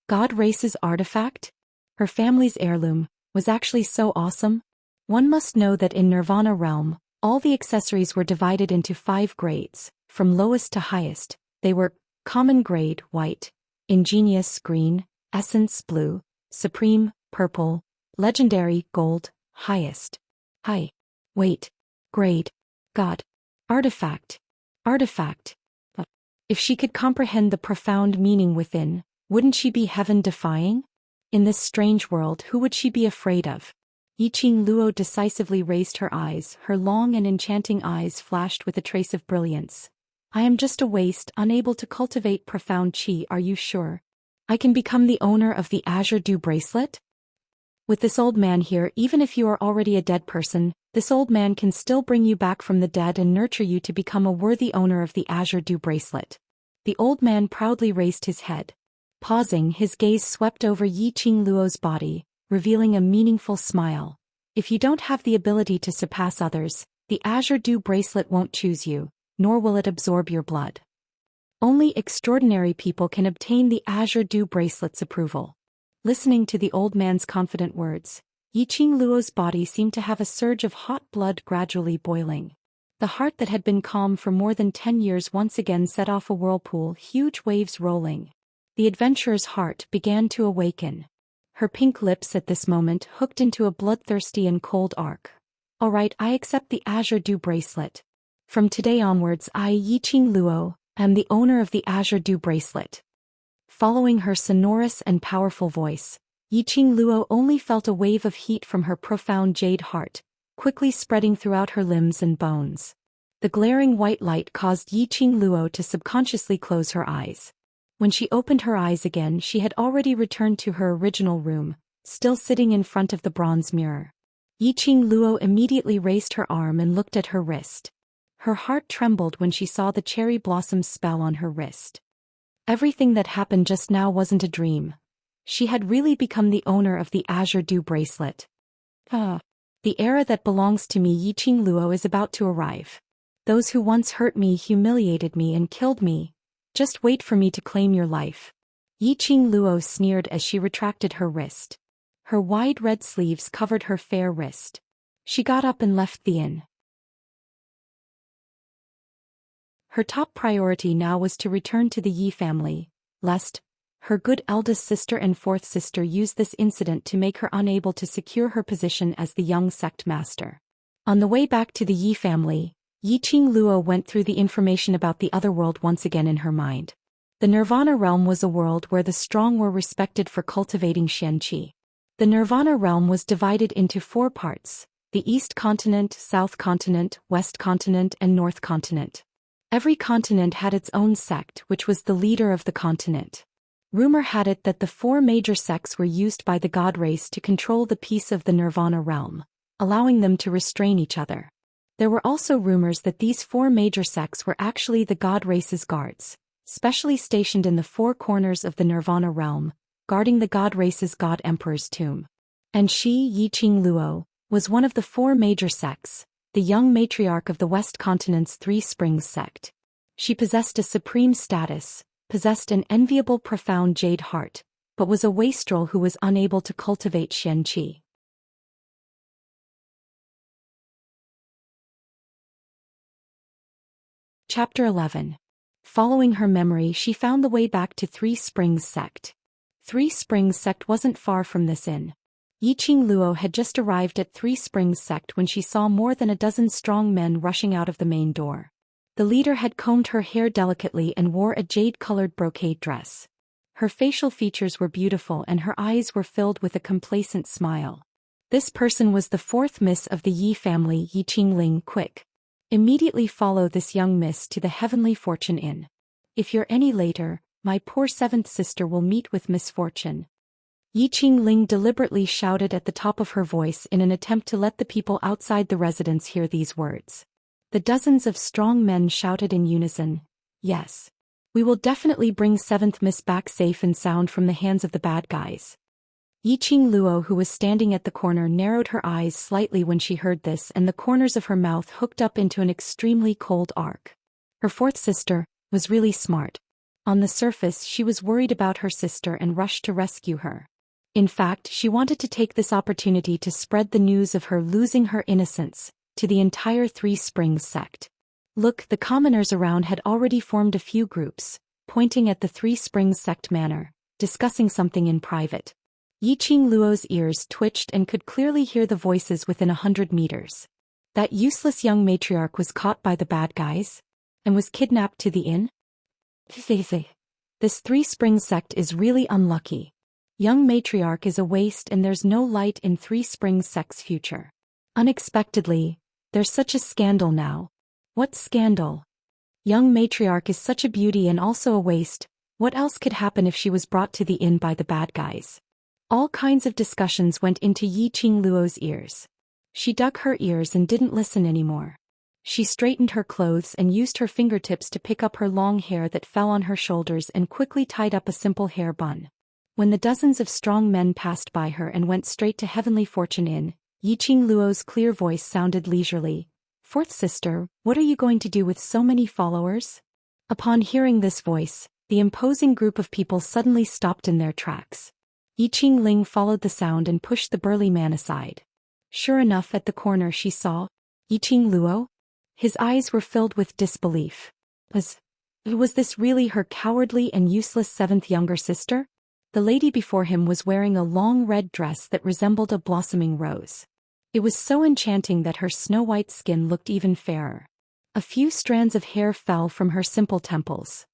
God race's artifact? Her family's heirloom, was actually so awesome? One must know that in Nirvana realm, all the accessories were divided into 5 grades, from lowest to highest. They were common grade, white, ingenious, green, essence, blue, supreme, purple, legendary, gold, highest, high, weight, grade, god, artifact, artifact. If she could comprehend the profound meaning within, wouldn't she be heaven-defying? In this strange world, who would she be afraid of? Yiqing Luo decisively raised her eyes, her long and enchanting eyes flashed with a trace of brilliance. I am just a waste, unable to cultivate profound qi, are you sure? I can become the owner of the Azure Dew bracelet? With this old man here, even if you are already a dead person, this old man can still bring you back from the dead and nurture you to become a worthy owner of the Azure Dew bracelet. The old man proudly raised his head. Pausing, his gaze swept over Yiqing Luo's body, revealing a meaningful smile. If you don't have the ability to surpass others, the Azure Dew bracelet won't choose you, nor will it absorb your blood. Only extraordinary people can obtain the Azure Dew bracelet's approval. Listening to the old man's confident words, Yiqing Luo's body seemed to have a surge of hot blood gradually boiling. The heart that had been calm for more than 10 years once again set off a whirlpool, huge waves rolling. The adventurer's heart began to awaken. Her pink lips at this moment hooked into a bloodthirsty and cold arc. All right, I accept the Azure Dew bracelet. From today onwards, I, Yiqing Luo, am the owner of the Azure Dew bracelet. Following her sonorous and powerful voice, Yiqing Luo only felt a wave of heat from her profound jade heart, quickly spreading throughout her limbs and bones. The glaring white light caused Yiqing Luo to subconsciously close her eyes. When she opened her eyes again, she had already returned to her original room, still sitting in front of the bronze mirror. Yiqing Luo immediately raised her arm and looked at her wrist. Her heart trembled when she saw the cherry blossom spell on her wrist. Everything that happened just now wasn't a dream. She had really become the owner of the Azure Dew bracelet. The era that belongs to me, Yiqing Luo, is about to arrive. Those who once hurt me, humiliated me and killed me. Just wait for me to claim your life. Yiqing Luo sneered as she retracted her wrist. Her wide red sleeves covered her fair wrist. She got up and left the inn. Her top priority now was to return to the Yi family, lest her good eldest sister and fourth sister use this incident to make her unable to secure her position as the young sect master. On the way back to the Yi family, Yiqing Luo went through the information about the other world once again in her mind. The Nirvana realm was a world where the strong were respected for cultivating Xianxia. The Nirvana realm was divided into 4 parts: the East Continent, South Continent, West Continent, and North Continent. Every continent had its own sect, which was the leader of the continent. Rumor had it that the 4 major sects were used by the god race to control the peace of the Nirvana realm, allowing them to restrain each other. There were also rumors that these 4 major sects were actually the god race's guards, specially stationed in the 4 corners of the Nirvana realm, guarding the god race's god emperor's tomb. And she, Yiqing Luo, was one of the 4 major sects, the young matriarch of the West Continent's 3 Springs sect. She possessed a supreme status, possessed an enviable profound jade heart, but was a wastrel who was unable to cultivate Xianxia. Chapter 11. Following her memory, she found the way back to 3 Springs sect. 3 Springs sect wasn't far from this inn. Yiqing Luo had just arrived at 3 Springs sect when she saw more than a dozen strong men rushing out of the main door. The leader had combed her hair delicately and wore a jade-colored brocade dress. Her facial features were beautiful and her eyes were filled with a complacent smile. This person was the 4th miss of the Yi family, Yiqing Ling. Quick. Immediately follow this young miss to the Heavenly Fortune Inn. If you're any later, my poor 7th sister will meet with misfortune. Yiqing Ling deliberately shouted at the top of her voice in an attempt to let the people outside the residence hear these words. The dozens of strong men shouted in unison, "Yes. We will definitely bring 7th Miss back safe and sound from the hands of the bad guys." Yiqing Luo, who was standing at the corner, narrowed her eyes slightly when she heard this, and the corners of her mouth hooked up into an extremely cold arc. Her 4th sister was really smart. On the surface, she was worried about her sister and rushed to rescue her. In fact, she wanted to take this opportunity to spread the news of her losing her innocence to the entire Three Springs sect. Look, the commoners around had already formed a few groups, pointing at the Three Springs sect manor, discussing something in private. Yiqing Luo's ears twitched and could clearly hear the voices within 100 meters. That useless young matriarch was caught by the bad guys? And was kidnapped to the inn? This Three Springs sect is really unlucky. Young matriarch is a waste and there's no light in Three Springs sect's future. Unexpectedly, there's such a scandal now. What scandal? Young matriarch is such a beauty and also a waste. What else could happen if she was brought to the inn by the bad guys? All kinds of discussions went into Yiqing Luo's ears. She dug her ears and didn't listen anymore. She straightened her clothes and used her fingertips to pick up her long hair that fell on her shoulders and quickly tied up a simple hair bun. When the dozens of strong men passed by her and went straight to Heavenly Fortune Inn, Yiqing Luo's clear voice sounded leisurely. "Fourth sister, what are you going to do with so many followers?" Upon hearing this voice, the imposing group of people suddenly stopped in their tracks. Yiqing Ling followed the sound and pushed the burly man aside. Sure enough, at the corner she saw Yiqing Luo. His eyes were filled with disbelief. Was this really her cowardly and useless seventh younger sister? The lady before him was wearing a long red dress that resembled a blossoming rose. It was so enchanting that her snow-white skin looked even fairer. A few strands of hair fell from her simple temples.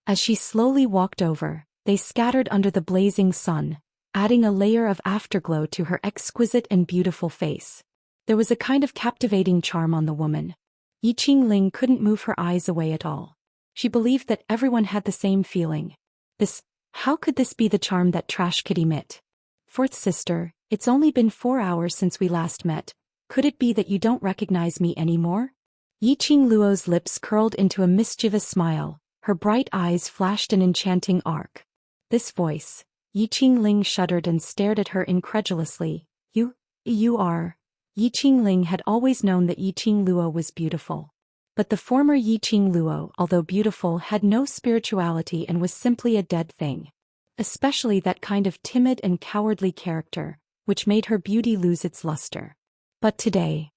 As she slowly walked over, they scattered under the blazing sun, adding a layer of afterglow to her exquisite and beautiful face. There was a kind of captivating charm on the woman. Yiqing couldn't move her eyes away at all. She believed that everyone had the same feeling. How could this be the charm that trash could emit? Fourth sister, it's only been 4 hours since we last met. Could it be that you don't recognize me anymore? Yiqing Luo's lips curled into a mischievous smile. Her bright eyes flashed an enchanting arc. This voice. Yiqing shuddered and stared at her incredulously. You are. Yiqing had always known that Yiqing Luo was beautiful. But the former Yiqing Luo, although beautiful, had no spirituality and was simply a dead thing. Especially that kind of timid and cowardly character, which made her beauty lose its luster. But today.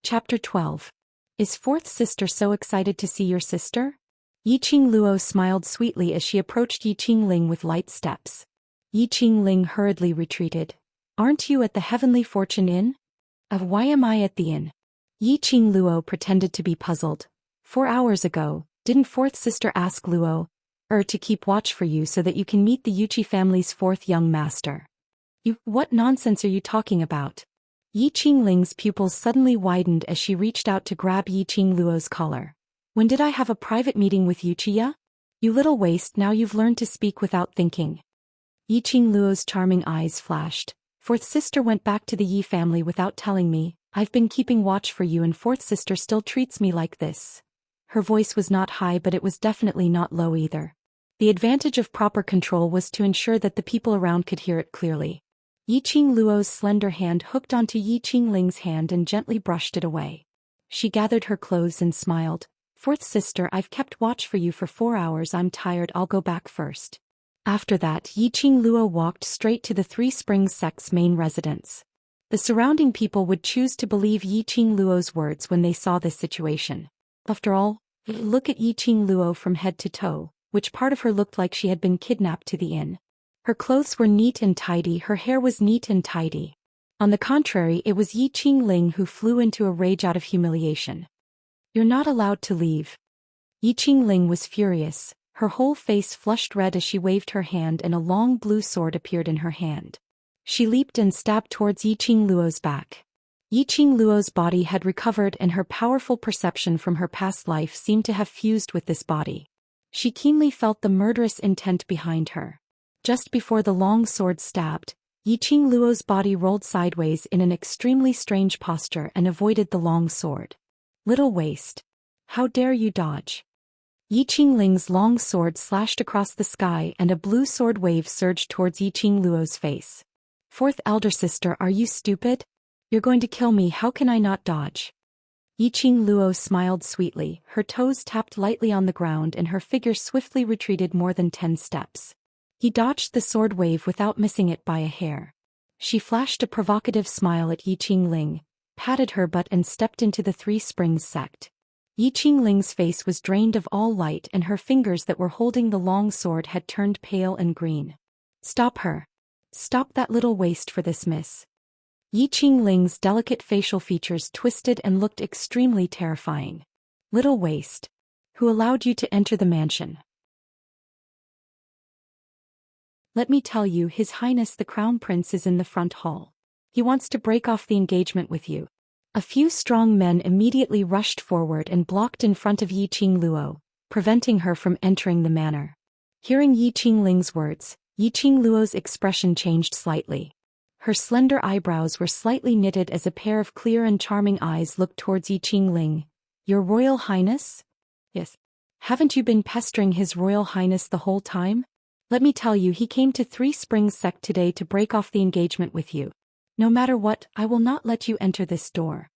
Chapter 12. Is fourth sister so excited to see your sister? Yiqing Luo smiled sweetly as she approached Yiqing with light steps. Yiqing hurriedly retreated. Aren't you at the Heavenly Fortune Inn? Why am I at the inn? Yiqing Luo pretended to be puzzled. 4 hours ago, didn't fourth sister ask Luo to keep watch for you so that you can meet the Yuchi family's fourth young master? What nonsense are you talking about? Yiqing pupils suddenly widened as she reached out to grab Yiqing Luo's collar. When did I have a private meeting with Wuxia? You little waste, now you've learned to speak without thinking. Yiqing Luo's charming eyes flashed. Fourth sister went back to the Yi family without telling me. I've been keeping watch for you and fourth sister still treats me like this. Her voice was not high, but it was definitely not low either. The advantage of proper control was to ensure that the people around could hear it clearly. Yiqing Luo's slender hand hooked onto Yiqing hand and gently brushed it away. She gathered her clothes and smiled. Fourth sister, I've kept watch for you for 4 hours. I'm tired, I'll go back first. After that, Yiqing Luo walked straight to the Three Springs sect's main residence. The surrounding people would choose to believe Yiqing Luo's words when they saw this situation. After all, look at Yiqing Luo from head to toe. Which part of her looked like she had been kidnapped to the inn? Her clothes were neat and tidy, her hair was neat and tidy. On the contrary, it was Yiqing who flew into a rage out of humiliation. You're not allowed to leave. Yiqing was furious. Her whole face flushed red as she waved her hand and a long blue sword appeared in her hand. She leaped and stabbed towards Yiqing Luo's back. Yiqing Luo's body had recovered and her powerful perception from her past life seemed to have fused with this body. She keenly felt the murderous intent behind her. Just before the long sword stabbed, Yiqing Luo's body rolled sideways in an extremely strange posture and avoided the long sword. Little waste. How dare you dodge? Yiqing long sword slashed across the sky and a blue sword wave surged towards Yiqing Luo's face. Fourth elder sister, are you stupid? You're going to kill me, how can I not dodge? Yiqing Luo smiled sweetly, her toes tapped lightly on the ground and her figure swiftly retreated more than 10 steps. He dodged the sword wave without missing it by a hair. She flashed a provocative smile at Yiqing Ling, patted her butt and stepped into the Three Springs sect. Yiqing Ling's face was drained of all light and her fingers that were holding the long sword had turned pale and green. Stop her. Stop that little waste for this miss. Yiqing Ling's delicate facial features twisted and looked extremely terrifying. Little waste. Who allowed you to enter the mansion? Let me tell you, His Highness the Crown Prince is in the front hall. He wants to break off the engagement with you. A few strong men immediately rushed forward and blocked in front of Yiqing Luo, preventing her from entering the manor. Hearing Yiqing Ling's words, Yiqing Luo's expression changed slightly. Her slender eyebrows were slightly knitted as a pair of clear and charming eyes looked towards Yiqing Ling. Your Royal Highness? Yes. Haven't you been pestering His Royal Highness the whole time? Let me tell you, he came to Three Springs sect today to break off the engagement with you. No matter what, I will not let you enter this door.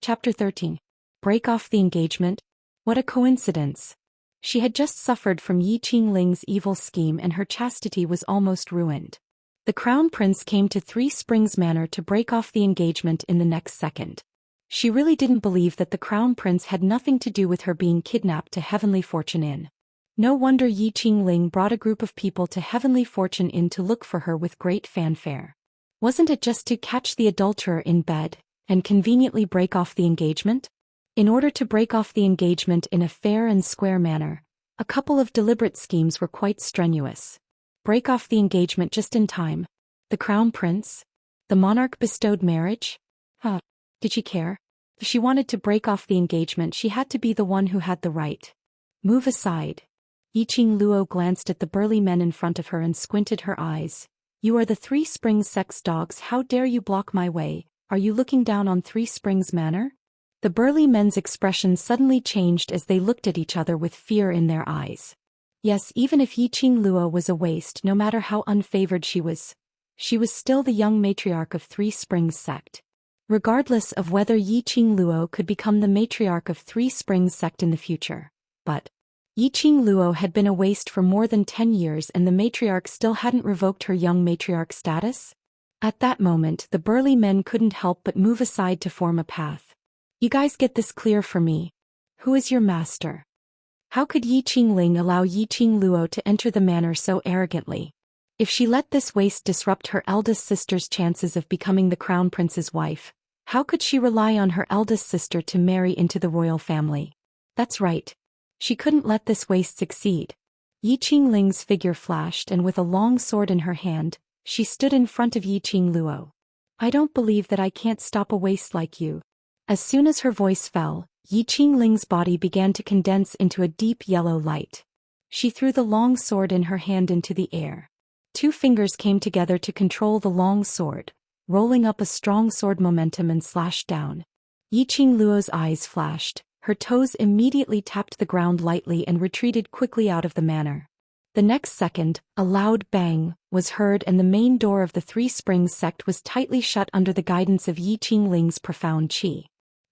Chapter 13. Break off the engagement? What a coincidence. She had just suffered from Yiqing Ling's evil scheme and her chastity was almost ruined. The Crown Prince came to Three Springs Manor to break off the engagement in the next second. She really didn't believe that the Crown Prince had nothing to do with her being kidnapped to Heavenly Fortune Inn. No wonder Yiqing Ling brought a group of people to Heavenly Fortune Inn to look for her with great fanfare. Wasn't it just to catch the adulterer in bed and conveniently break off the engagement? In order to break off the engagement in a fair and square manner, a couple of deliberate schemes were quite strenuous. Break off the engagement just in time. The Crown Prince? The monarch bestowed marriage? Did she care? If she wanted to break off the engagement, she had to be the one who had the right. Move aside. Yiqing Luo glanced at the burly men in front of her and squinted her eyes. You are the Three Springs sect's dogs. How dare you block my way? Are you looking down on Three Springs Manor? The burly men's expression suddenly changed as they looked at each other with fear in their eyes. Yes, even if Yiqing Luo was a waste, no matter how unfavored she was still the young matriarch of Three Springs sect. Regardless of whether Yiqing Luo could become the matriarch of Three Springs sect in the future. But Yiqing Luo had been a waste for more than 10 years and the matriarch still hadn't revoked her young matriarch status? At that moment, the burly men couldn't help but move aside to form a path. You guys get this clear for me. Who is your master? How could Yiqing Ling allow Yiqing Luo to enter the manor so arrogantly? If she let this waste disrupt her eldest sister's chances of becoming the Crown Prince's wife, how could she rely on her eldest sister to marry into the royal family? That's right. She couldn't let this waste succeed. Yiqing Ling's figure flashed and with a long sword in her hand, she stood in front of Yiqing Luo. I don't believe that I can't stop a waste like you. As soon as her voice fell, Yiqing Ling's body began to condense into a deep yellow light. She threw the long sword in her hand into the air. 2 fingers came together to control the long sword, rolling up a strong sword momentum and slashed down. Yiqing Luo's eyes flashed, her toes immediately tapped the ground lightly and retreated quickly out of the manor. The next second, a loud bang was heard and the main door of the Three Springs sect was tightly shut under the guidance of Yiqing Ling's profound qi.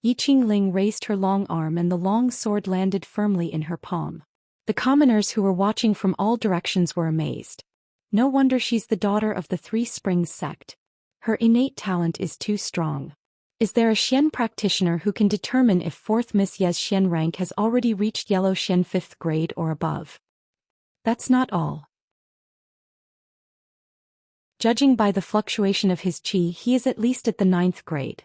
Yiqing Ling raised her long arm and the long sword landed firmly in her palm. The commoners who were watching from all directions were amazed. No wonder she's the daughter of the Three Springs sect. Her innate talent is too strong. Is there a Xian practitioner who can determine if 4th Miss Ye's Xian rank has already reached Yellow Xian 5th grade or above? That's not all. Judging by the fluctuation of his qi, he is at least at the 9th grade.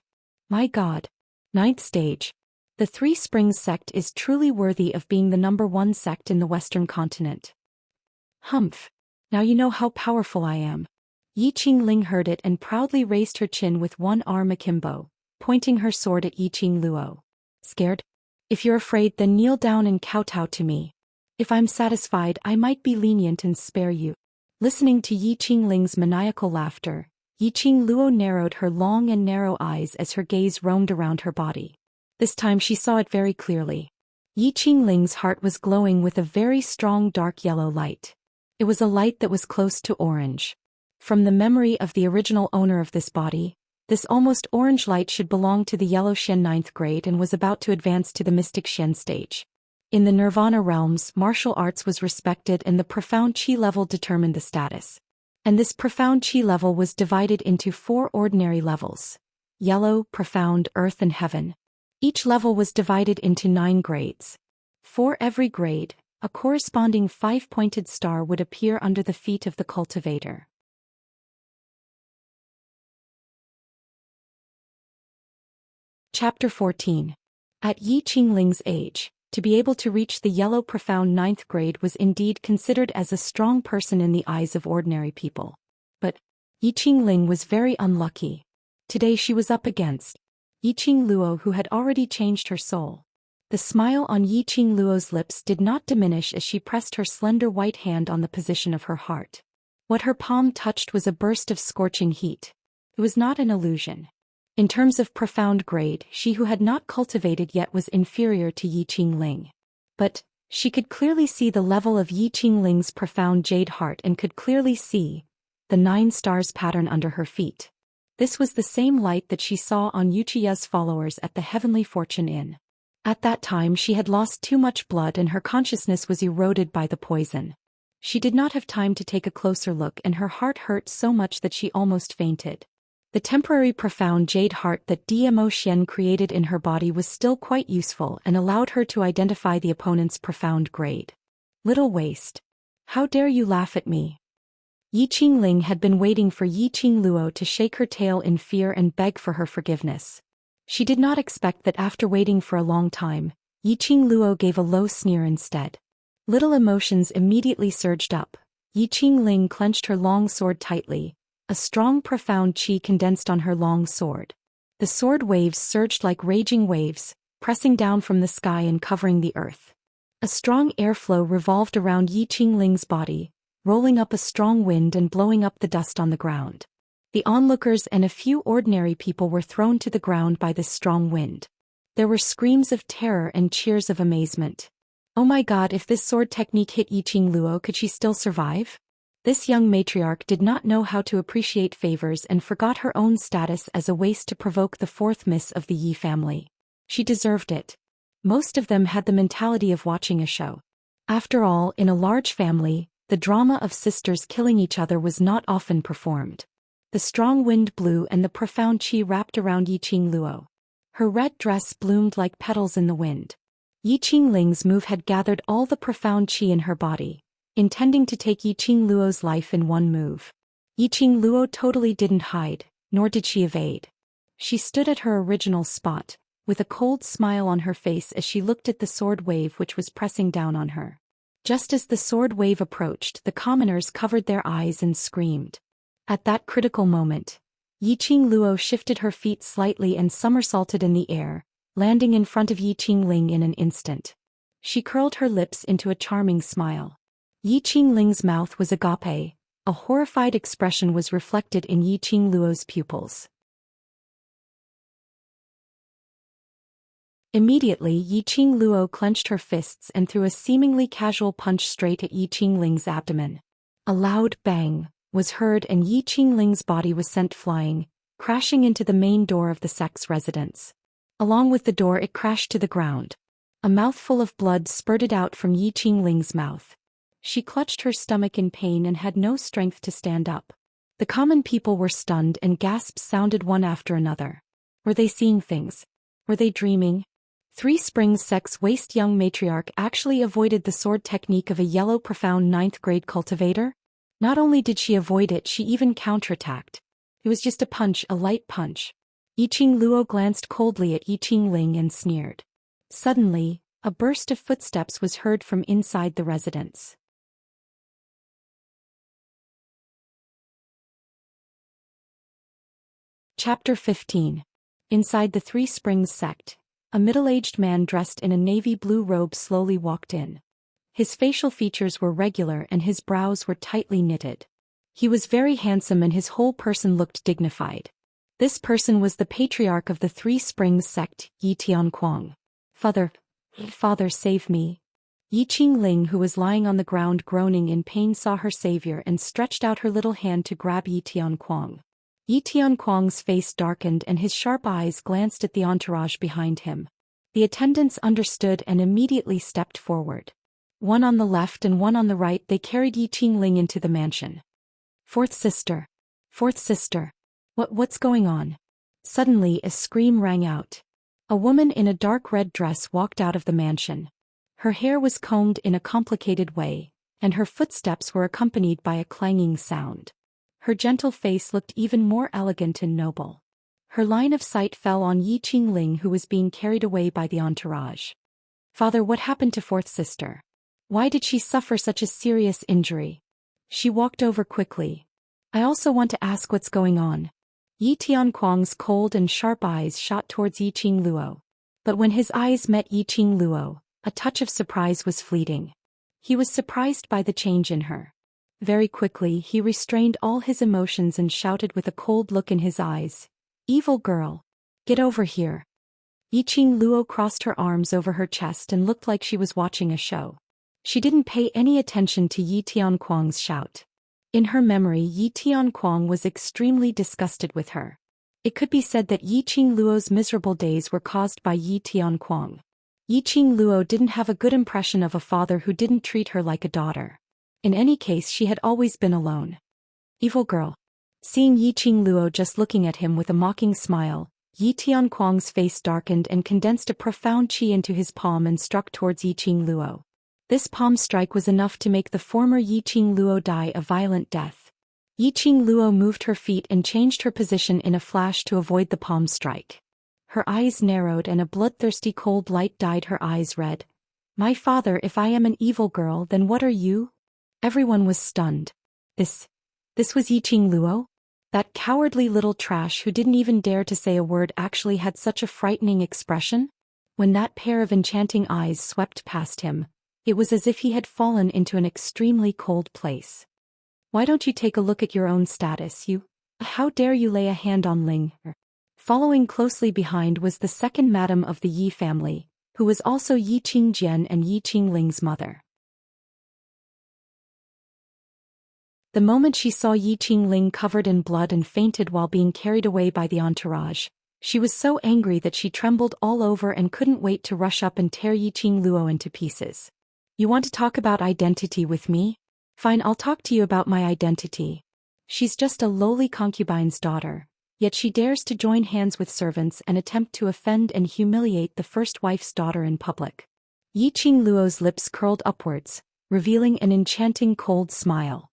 My God. 9th stage. The Three Springs sect is truly worthy of being the #1 sect in the Western continent. Humph. Now you know how powerful I am. Yiqing Ling heard it and proudly raised her chin with one arm akimbo, pointing her sword at Yiqing Luo. Scared? If you're afraid, then kneel down and kowtow to me. If I'm satisfied, I might be lenient and spare you. Listening to Yiqing Ling's maniacal laughter, Yiqing Luo narrowed her long and narrow eyes as her gaze roamed around her body. This time she saw it very clearly. Yiqing Ling's heart was glowing with a very strong dark yellow light. It was a light that was close to orange. From the memory of the original owner of this body, this almost orange light should belong to the Yellow Xian 9th grade and was about to advance to the Mystic Xian stage. In the Nirvana realms, martial arts was respected and the profound Qi level determined the status. And this profound Qi level was divided into 4 ordinary levels: Yellow, Profound, Earth and Heaven. Each level was divided into 9 grades. For every grade, a corresponding 5-pointed star would appear under the feet of the cultivator. Chapter 14. At Yi Qingling's age, to be able to reach the Yellow Profound 9th grade was indeed considered as a strong person in the eyes of ordinary people. But Yi Qingling was very unlucky. Today she was up against Yi Qingluo, who had already changed her soul. The smile on Yi Qingluo's lips did not diminish as she pressed her slender white hand on the position of her heart. What her palm touched was a burst of scorching heat. It was not an illusion. In terms of profound grade, she who had not cultivated yet was inferior to Yi Qingling. But she could clearly see the level of Yi Qingling's profound jade heart and could clearly see the 9 stars pattern under her feet. This was the same light that she saw on Wuxia's followers at the Heavenly Fortune Inn. At that time she had lost too much blood and her consciousness was eroded by the poison. She did not have time to take a closer look and her heart hurt so much that she almost fainted. The temporary profound jade heart that Dmo Xian created in her body was still quite useful and allowed her to identify the opponent's profound grade. Little waste. How dare you laugh at me? Yi Qingling had been waiting for Yi Qingluo to shake her tail in fear and beg for her forgiveness. She did not expect that after waiting for a long time, Yi Qingluo gave a low sneer instead. Little emotions immediately surged up. Yi Qingling clenched her long sword tightly. A strong profound qi condensed on her long sword. The sword waves surged like raging waves, pressing down from the sky and covering the earth. A strong airflow revolved around Yi Qingling's body, rolling up a strong wind and blowing up the dust on the ground. The onlookers and a few ordinary people were thrown to the ground by this strong wind. There were screams of terror and cheers of amazement. Oh my god, if this sword technique hit Yi Qingluo, could she still survive? This young matriarch did not know how to appreciate favors and forgot her own status as a waste to provoke the 4th miss of the Yi family. She deserved it. Most of them had the mentality of watching a show. After all, in a large family, the drama of sisters killing each other was not often performed. The strong wind blew and the profound qi wrapped around Yi Qingluo. Her red dress bloomed like petals in the wind. Yi Qingling's move had gathered all the profound qi in her body, intending to take Yi Qingluo's life in one move. Yi Qingluo totally didn't hide, nor did she evade. She stood at her original spot, with a cold smile on her face as she looked at the sword wave which was pressing down on her. Just as the sword wave approached, the commoners covered their eyes and screamed. At that critical moment, Yi Qingluo shifted her feet slightly and somersaulted in the air, landing in front of Yi Qingling in an instant. She curled her lips into a charming smile. Yi Qingling's mouth was agape, a horrified expression was reflected in Yi Qingluo's pupils. Immediately Yi Qingluo clenched her fists and threw a seemingly casual punch straight at Yi Qingling's abdomen. A loud bang was heard and Yi Qingling's body was sent flying, crashing into the main door of the sect's residence. Along with the door it crashed to the ground. A mouthful of blood spurted out from Yi Qingling's mouth. She clutched her stomach in pain and had no strength to stand up. The common people were stunned and gasps sounded one after another. Were they seeing things? Were they dreaming? Three Springs sect's waist young matriarch actually avoided the sword technique of a yellow profound 9th grade cultivator? Not only did she avoid it, she even counterattacked. It was just a punch, a light punch. Yi Qingluo glanced coldly at Yi Qingling and sneered. Suddenly, a burst of footsteps was heard from inside the residence. Chapter 15. Inside the Three Springs sect, a middle-aged man dressed in a navy blue robe slowly walked in. His facial features were regular and his brows were tightly knitted. He was very handsome and his whole person looked dignified. This person was the patriarch of the Three Springs sect, Yi Tianquang. Father, save me. Yi Qingling, who was lying on the ground groaning in pain, saw her savior and stretched out her little hand to grab Yi Tianquang. Yi Tianquang's face darkened and his sharp eyes glanced at the entourage behind him. The attendants understood and immediately stepped forward. One on the left and one on the right, they carried Yi Qingling into the mansion. Fourth sister. Fourth sister. What's going on? Suddenly a scream rang out. A woman in a dark red dress walked out of the mansion. Her hair was combed in a complicated way, and her footsteps were accompanied by a clanging sound. Her gentle face looked even more elegant and noble. Her line of sight fell on Yi Qingling, who was being carried away by the entourage. Father, what happened to fourth sister? Why did she suffer such a serious injury? She walked over quickly. I also want to ask what's going on. Yi Tianquang's cold and sharp eyes shot towards Yi Qingluo. But when his eyes met Yi Qingluo, a touch of surprise was fleeting. He was surprised by the change in her. Very quickly he restrained all his emotions and shouted with a cold look in his eyes, "Evil girl! Get over here!" Yi Qingluo crossed her arms over her chest and looked like she was watching a show. She didn't pay any attention to Yi Tianquang's shout. In her memory, Yi Tianquang was extremely disgusted with her. It could be said that Yi Qingluo's miserable days were caused by Yi Tianquang. Yi Qingluo didn't have a good impression of a father who didn't treat her like a daughter. In any case, she had always been alone. Evil girl. Seeing Yi Qingluo just looking at him with a mocking smile, Yi Tianquang's face darkened and condensed a profound qi into his palm and struck towards Yi Qingluo. This palm strike was enough to make the former Yi Qingluo die a violent death. Yi Qingluo moved her feet and changed her position in a flash to avoid the palm strike. Her eyes narrowed and a bloodthirsty cold light dyed her eyes red. My father, if I am an evil girl, then what are you? Everyone was stunned. This was Yi Qingluo? That cowardly little trash who didn't even dare to say a word actually had such a frightening expression? When that pair of enchanting eyes swept past him, it was as if he had fallen into an extremely cold place. Why don't you take a look at your own status, you? How dare you lay a hand on Ling? Following closely behind was the second madam of the Yi family, who was also Yi Qingjian and Yi Qingling's mother. The moment she saw Yi Qingling covered in blood and fainted while being carried away by the entourage, she was so angry that she trembled all over and couldn't wait to rush up and tear Yi Qingluo into pieces. You want to talk about identity with me? Fine, I'll talk to you about my identity. She's just a lowly concubine's daughter, yet she dares to join hands with servants and attempt to offend and humiliate the first wife's daughter in public. Yi Qingluo's lips curled upwards, revealing an enchanting cold smile.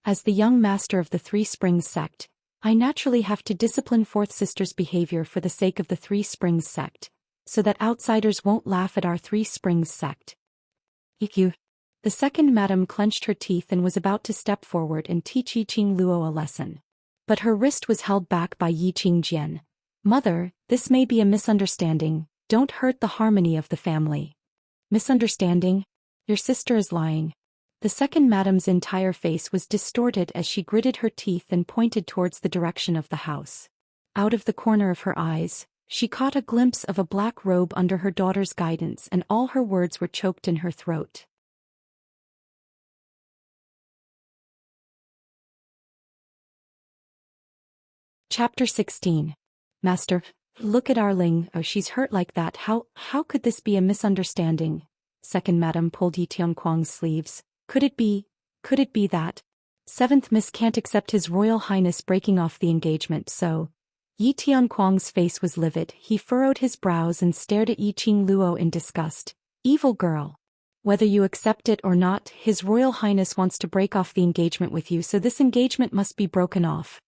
As the young master of the Three Springs sect, I naturally have to discipline fourth sister's behavior for the sake of the Three Springs sect, so that outsiders won't laugh at our Three Springs sect. You. The second madam clenched her teeth and was about to step forward and teach Yi Qingluo a lesson. But her wrist was held back by Yi Qingjian. Mother, this may be a misunderstanding, don't hurt the harmony of the family. Misunderstanding? Your sister is lying. The second madam's entire face was distorted as she gritted her teeth and pointed towards the direction of the house. Out of the corner of her eyes, she caught a glimpse of a black robe under her daughter's guidance, and all her words were choked in her throat. Chapter 16. Master, look at our Ling. Oh, she's hurt like that. How could this be a misunderstanding? Second madam pulled Yi Tianquang's sleeves. Could it be that? Seventh Miss can't accept His Royal Highness breaking off the engagement, so... Yi Tianquang's face was livid. He furrowed his brows and stared at Yi Qingluo in disgust. Evil girl. Whether you accept it or not, His Royal Highness wants to break off the engagement with you, so this engagement must be broken off.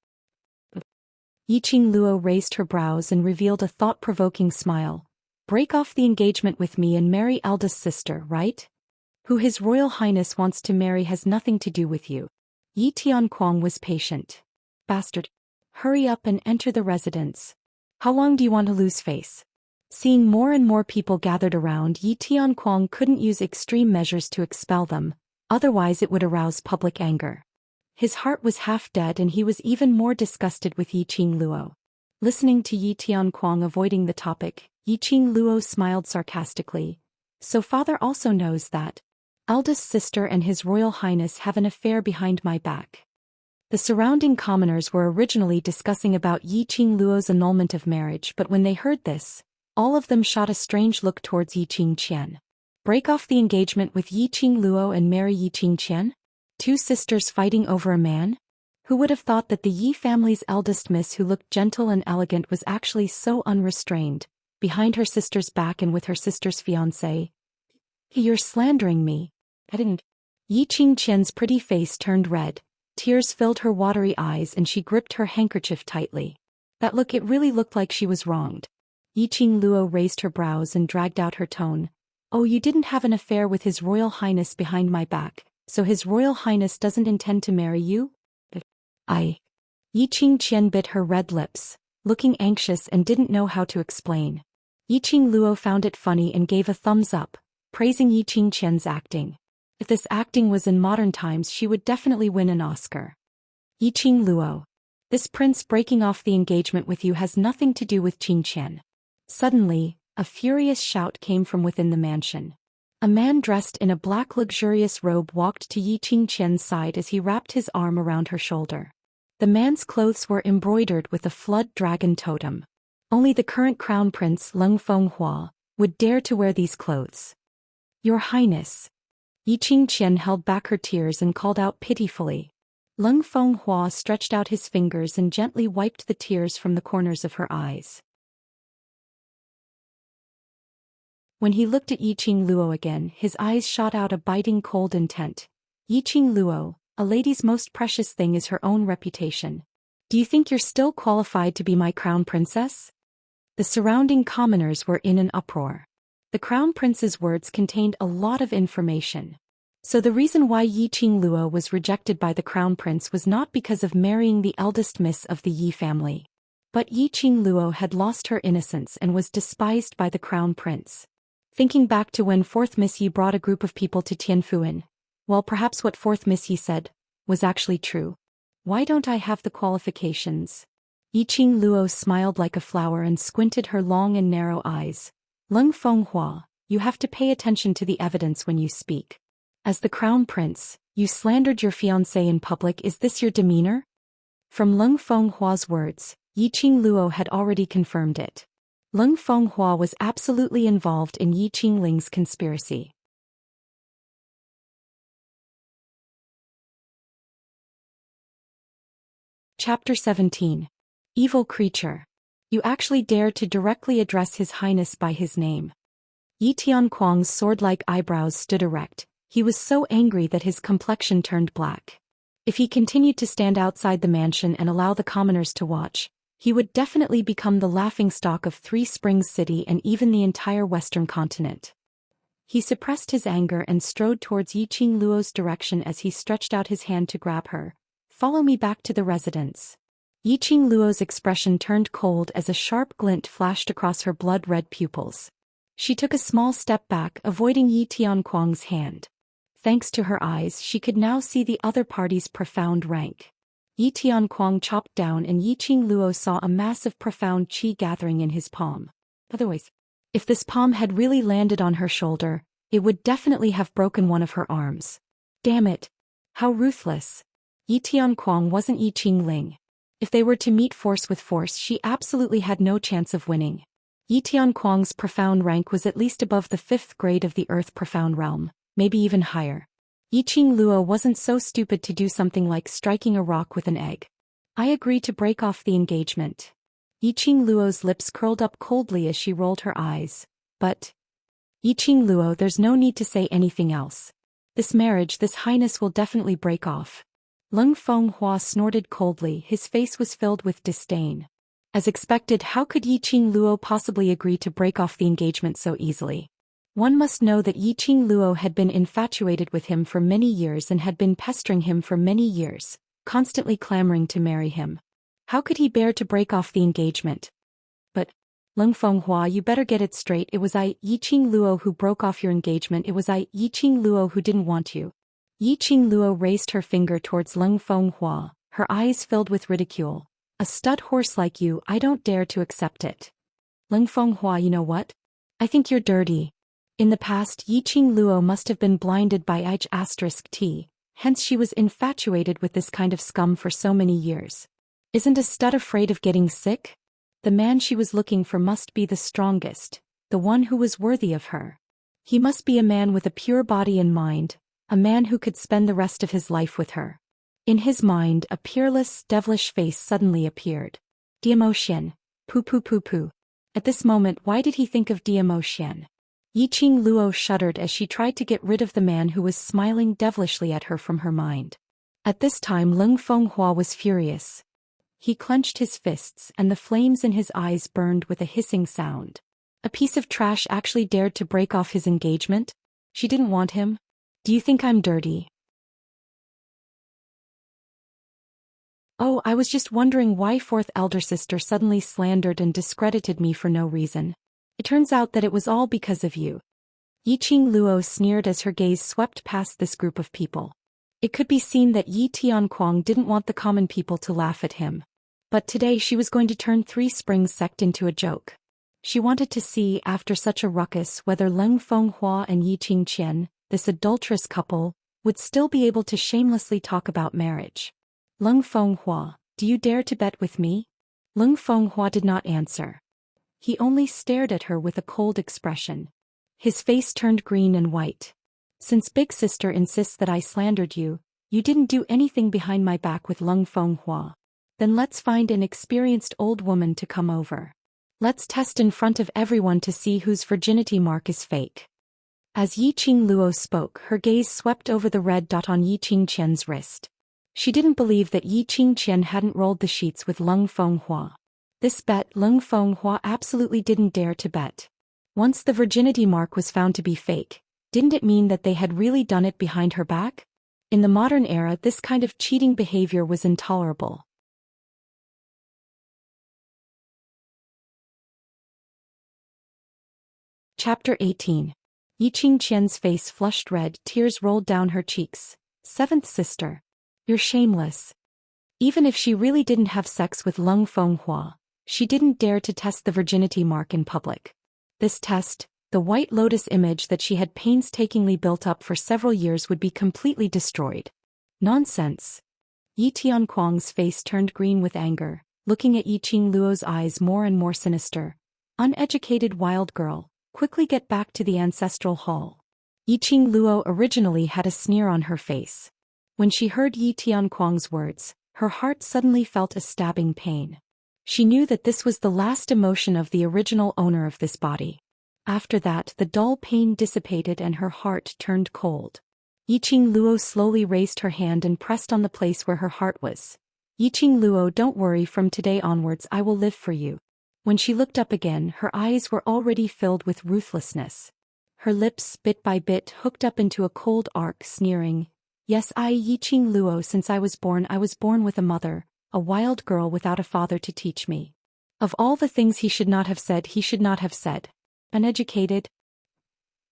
Yi Qingluo raised her brows and revealed a thought-provoking smile. Break off the engagement with me and marry eldest sister, right? Who His Royal Highness wants to marry has nothing to do with you. Yi Tianquang was patient. Bastard. Hurry up and enter the residence. How long do you want to lose face? Seeing more and more people gathered around, Yi Tianquang couldn't use extreme measures to expel them, otherwise it would arouse public anger. His heart was half dead and he was even more disgusted with Yi Qingluo. Listening to Yi Tianquang avoiding the topic, Yi Qingluo smiled sarcastically. So father also knows that, eldest sister and His Royal Highness have an affair behind my back. The surrounding commoners were originally discussing about Yi Qingluo's annulment of marriage, but when they heard this, all of them shot a strange look towards Yi Qingqian. Break off the engagement with Yi Qingluo and marry Yi Qingqian? Two sisters fighting over a man? Who would have thought that the Yi family's eldest miss, who looked gentle and elegant, was actually so unrestrained, behind her sister's back and with her sister's fiancé? You're slandering me. I didn't. Yi Qingqian's pretty face turned red, tears filled her watery eyes, and she gripped her handkerchief tightly. That look, it really looked like she was wronged. Yi Qingluo raised her brows and dragged out her tone. Oh, you didn't have an affair with His Royal Highness behind my back, so His Royal Highness doesn't intend to marry you? Yi Qingqian bit her red lips, looking anxious, and didn't know how to explain. Yi Qingluo found it funny and gave a thumbs up, praising Yi Qingqian's acting. If this acting was in modern times, she would definitely win an Oscar. Yi Qingluo. This prince breaking off the engagement with you has nothing to do with Qingqian. Suddenly, a furious shout came from within the mansion. A man dressed in a black luxurious robe walked to Yi Qingqian's side as he wrapped his arm around her shoulder. The man's clothes were embroidered with a flood dragon totem. Only the current crown prince Leng Fenghua would dare to wear these clothes. Your Highness. Yi Qingqian held back her tears and called out pitifully. Leng Fenghua stretched out his fingers and gently wiped the tears from the corners of her eyes. When he looked at Yi Qingluo again, his eyes shot out a biting cold intent. Yi Qingluo, a lady's most precious thing is her own reputation. Do you think you're still qualified to be my crown princess? The surrounding commoners were in an uproar. The crown prince's words contained a lot of information. So the reason why Yi Qingluo was rejected by the crown prince was not because of marrying the eldest miss of the Yi family. But Yi Qingluo had lost her innocence and was despised by the crown prince. Thinking back to when 4th Miss Yi brought a group of people to Tianfuan, well, perhaps what 4th Miss Yi said was actually true. Why don't I have the qualifications? Yi Qingluo smiled like a flower and squinted her long and narrow eyes. Leng Fenghua, you have to pay attention to the evidence when you speak. As the crown prince, you slandered your fiancé in public. Is this your demeanor? From Leng Fenghua's words, Yi Qingluo had already confirmed it. Leng Fenghua was absolutely involved in Yi Qingling's conspiracy. Chapter 17. Evil Creature. You actually dared to directly address His Highness by his name. Yi Tianquang's sword-like eyebrows stood erect. He was so angry that his complexion turned black. If he continued to stand outside the mansion and allow the commoners to watch, he would definitely become the laughingstock of Three Springs City and even the entire Western continent. He suppressed his anger and strode towards Yi Qingluo's direction as he stretched out his hand to grab her. Follow me back to the residence. Yi Qingluo's expression turned cold as a sharp glint flashed across her blood-red pupils. She took a small step back, avoiding Yi Tianquang's hand. Thanks to her eyes, she could now see the other party's profound rank. Yi Tianquang chopped down and Yi Qingluo saw a massive profound qi gathering in his palm. Otherwise, if this palm had really landed on her shoulder, it would definitely have broken one of her arms. Damn it! How ruthless! Yi Tianquang wasn't Yi Qingling. If they were to meet force with force, she absolutely had no chance of winning. Yi Tianquang's profound rank was at least above the 5th grade of the Earth Profound Realm, maybe even higher. Yi Qingluo wasn't so stupid to do something like striking a rock with an egg. I agree to break off the engagement. Yi Qingluo's lips curled up coldly as she rolled her eyes. But, Yi Qingluo, there's no need to say anything else. This marriage, this highness will definitely break off. Leng Fenghua snorted coldly, his face was filled with disdain. As expected, how could Yi Qingluo possibly agree to break off the engagement so easily? One must know that Yi Qingluo had been infatuated with him for many years and had been pestering him for many years, constantly clamoring to marry him. How could he bear to break off the engagement? But, Leng Fenghua, you better get it straight. It was I, Yi Qingluo, who broke off your engagement. It was I, Yi Qingluo, who didn't want you. Yi Qingluo raised her finger towards Leng Fenghua, her eyes filled with ridicule. A stud horse like you, I don't dare to accept it. Leng Fenghua, you know what? I think you're dirty. In the past, Yiqing Luo must have been blinded by H*T, hence she was infatuated with this kind of scum for so many years. Isn't a stud afraid of getting sick? The man she was looking for must be the strongest, the one who was worthy of her. He must be a man with a pure body and mind, a man who could spend the rest of his life with her. In his mind, a peerless, devilish face suddenly appeared. Zhou Xian, poo poo poo poo. At this moment, why did he think of Zhou Xian? Yiqing Luo shuddered as she tried to get rid of the man who was smiling devilishly at her from her mind. At this time Leng Fenghua was furious. He clenched his fists and the flames in his eyes burned with a hissing sound. A piece of trash actually dared to break off his engagement? She didn't want him? Do you think I'm dirty? Oh, I was just wondering why fourth elder sister suddenly slandered and discredited me for no reason. It turns out that it was all because of you. Yiqing Luo sneered as her gaze swept past this group of people. It could be seen that Yi Tianquang didn't want the common people to laugh at him. But today she was going to turn Three Springs sect into a joke. She wanted to see, after such a ruckus, whether Leng Fenghua and Yiqing Qian, this adulterous couple, would still be able to shamelessly talk about marriage. Leng Fenghua, do you dare to bet with me? Leng Fenghua did not answer. He only stared at her with a cold expression. His face turned green and white. Since big sister insists that I slandered you, you didn't do anything behind my back with Leng Fenghua. Then let's find an experienced old woman to come over. Let's test in front of everyone to see whose virginity mark is fake. As Yiqing Luo spoke, her gaze swept over the red dot on Yiqing Qian's wrist. She didn't believe that Yiqing Qian hadn't rolled the sheets with Leng Fenghua. This bet Leng Fenghua absolutely didn't dare to bet. Once the virginity mark was found to be fake, didn't it mean that they had really done it behind her back? In the modern era, this kind of cheating behavior was intolerable. Chapter 18. Yiqing Qian's face flushed red, tears rolled down her cheeks. Seventh sister. You're shameless. Even if she really didn't have sex with Leng Fenghua, she didn't dare to test the virginity mark in public. This test, the white lotus image that she had painstakingly built up for several years, would be completely destroyed. Nonsense. Yi Tianquang's face turned green with anger, looking at Yiqing Luo's eyes more and more sinister. Uneducated wild girl, quickly get back to the ancestral hall. Yiqing Luo originally had a sneer on her face. When she heard Yi Tianquang's words, her heart suddenly felt a stabbing pain. She knew that this was the last emotion of the original owner of this body. After that, the dull pain dissipated and her heart turned cold. Yiqing Luo slowly raised her hand and pressed on the place where her heart was. Yiqing Luo, don't worry, from today onwards I will live for you. When she looked up again, her eyes were already filled with ruthlessness. Her lips, bit by bit, hooked up into a cold arc, sneering. Yes, I, Yiqing Luo, since I was born with a mother, a wild girl without a father to teach me. Of all the things he should not have said, he should not have said. Uneducated?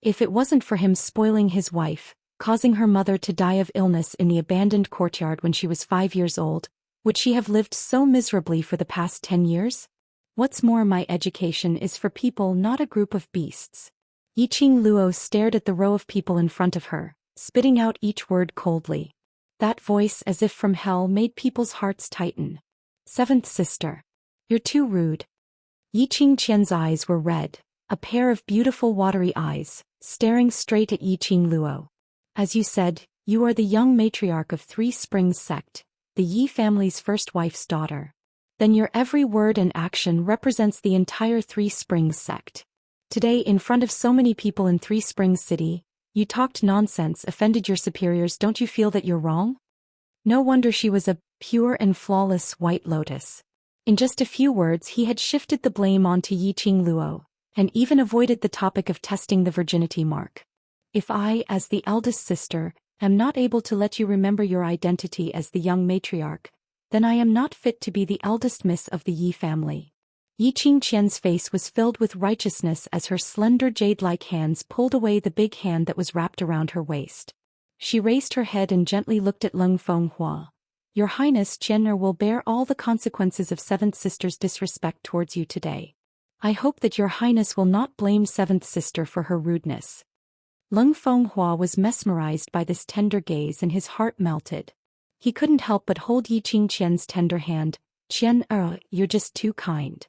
If it wasn't for him spoiling his wife, causing her mother to die of illness in the abandoned courtyard when she was 5 years old, would she have lived so miserably for the past 10 years? What's more, my education is for people, not a group of beasts. Yiqing Luo stared at the row of people in front of her, spitting out each word coldly. That voice, as if from hell, made people's hearts tighten. Seventh sister. You're too rude. Yiqing Qian's eyes were red, a pair of beautiful watery eyes, staring straight at Yiqing Luo. As you said, you are the young matriarch of Three Springs sect, the Yi family's first wife's daughter. Then your every word and action represents the entire Three Springs sect. Today, in front of so many people in Three Springs City, you talked nonsense, offended your superiors. Don't you feel that you're wrong? No wonder she was a pure and flawless white lotus. In just a few words he had shifted the blame onto Yiqing Luo, and even avoided the topic of testing the virginity mark. If I, as the eldest sister, am not able to let you remember your identity as the young matriarch, then I am not fit to be the eldest miss of the Yi family. Yiqing Qian's face was filled with righteousness as her slender jade-like hands pulled away the big hand that was wrapped around her waist. She raised her head and gently looked at Leng Fenghua. Your Highness Qian'er will bear all the consequences of seventh sister's disrespect towards you today. I hope that your highness will not blame seventh sister for her rudeness. Leng Fenghua was mesmerized by this tender gaze and his heart melted. He couldn't help but hold Yi Qingqian's tender hand. Qian, you're just too kind.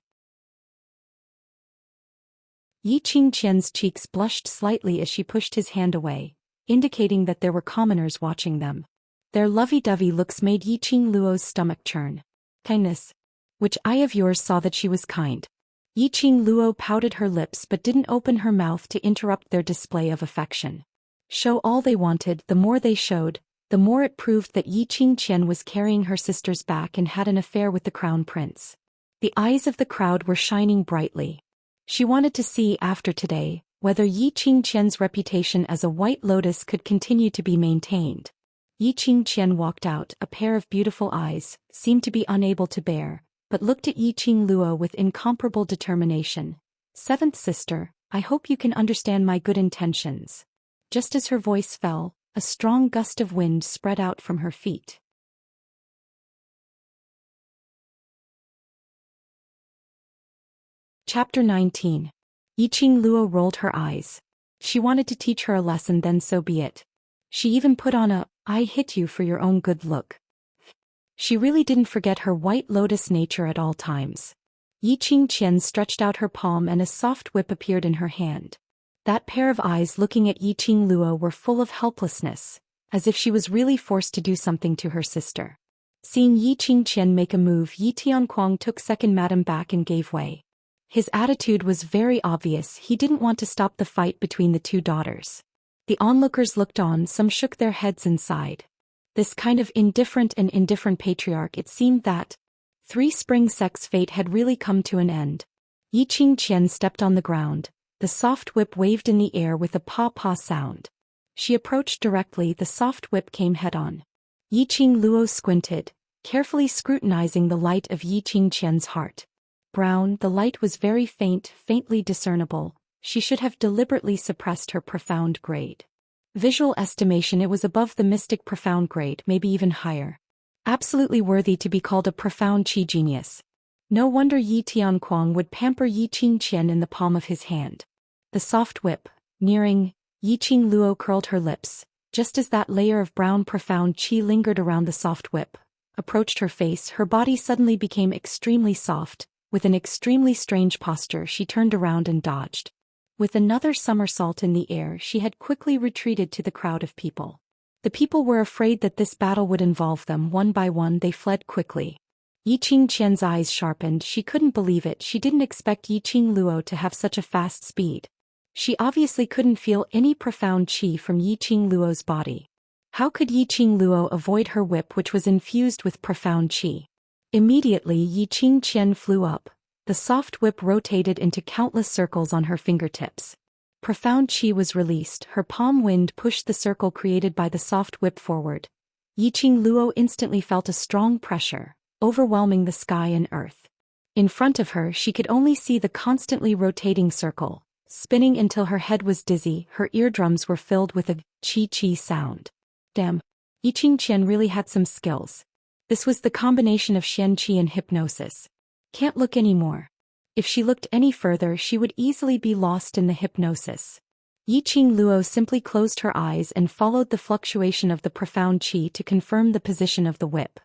Yi Qingqian's cheeks blushed slightly as she pushed his hand away, indicating that there were commoners watching them. Their lovey-dovey looks made Yi Qingluo's stomach churn. Kindness. Which eye of yours saw that she was kind? Yi Qingluo pouted her lips but didn't open her mouth to interrupt their display of affection. Show all they wanted, the more they showed, the more it proved that Yi Qingqian was carrying her sister's back and had an affair with the crown prince. The eyes of the crowd were shining brightly. She wanted to see after today whether Yi Qingqian's reputation as a white lotus could continue to be maintained. Yi Qingqian walked out, a pair of beautiful eyes, seemed to be unable to bear, but looked at Yi Qingluo with incomparable determination. Seventh sister, I hope you can understand my good intentions. Just as her voice fell, a strong gust of wind spread out from her feet. Chapter 19. Yi Qingluo rolled her eyes. She wanted to teach her a lesson, then so be it. She even put on a, I hit you for your own good look. She really didn't forget her white lotus nature at all times. Yi Qingqian stretched out her palm and a soft whip appeared in her hand. That pair of eyes looking at Yi Qingluo were full of helplessness, as if she was really forced to do something to her sister. Seeing Yi Qingqian make a move, Yi Tianquang took second madam back and gave way. His attitude was very obvious, he didn't want to stop the fight between the two daughters. The onlookers looked on, some shook their heads and sighed. This kind of indifferent patriarch, it seemed that Three Spring Sect's fate had really come to an end. Yi Qingqian stepped on the ground. The soft whip waved in the air with a paw-paw sound. She approached directly, the soft whip came head-on. Yi Qingluo squinted, carefully scrutinizing the light of Yi Qingqian's heart. Brown, the light was very faint, faintly discernible. She should have deliberately suppressed her profound grade. Visual estimation, it was above the mystic profound grade, maybe even higher. Absolutely worthy to be called a profound qi genius. No wonder Yi Tianquang would pamper Yi Qingqian in the palm of his hand. The soft whip, nearing, Yi Qingluo curled her lips, just as that layer of brown profound qi lingered around the soft whip, approached her face, her body suddenly became extremely soft. With an extremely strange posture, she turned around and dodged. With another somersault in the air, she had quickly retreated to the crowd of people. The people were afraid that this battle would involve them. One by one they fled quickly. Yi Qingqian's eyes sharpened, she couldn't believe it, she didn't expect Yi Qingluo to have such a fast speed. She obviously couldn't feel any profound qi from Yi Qingluo's body. How could Yi Qingluo avoid her whip, which was infused with profound qi? Immediately Yi Qingqian flew up. The soft whip rotated into countless circles on her fingertips. Profound qi was released, her palm wind pushed the circle created by the soft whip forward. Yi Qingluo instantly felt a strong pressure, overwhelming the sky and earth. In front of her she could only see the constantly rotating circle, spinning until her head was dizzy, her eardrums were filled with a qi sound. Damn, Yi Qingqian really had some skills. This was the combination of Xianxia and hypnosis. Can't look anymore. If she looked any further she would easily be lost in the hypnosis. Yi Qingluo simply closed her eyes and followed the fluctuation of the profound qi to confirm the position of the whip.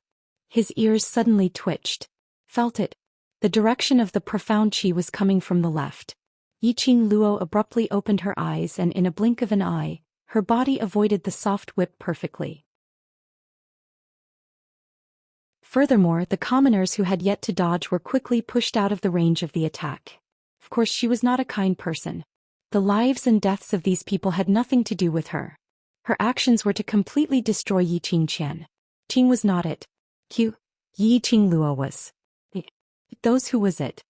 His ears suddenly twitched. Felt it. The direction of the profound qi was coming from the left. Yi Qingluo abruptly opened her eyes and in a blink of an eye, her body avoided the soft whip perfectly. Furthermore, the commoners who had yet to dodge were quickly pushed out of the range of the attack. Of course, she was not a kind person. The lives and deaths of these people had nothing to do with her. Her actions were to completely destroy Yi Qingqian. Qing was not it. Yi Qingluo was. Those who was it.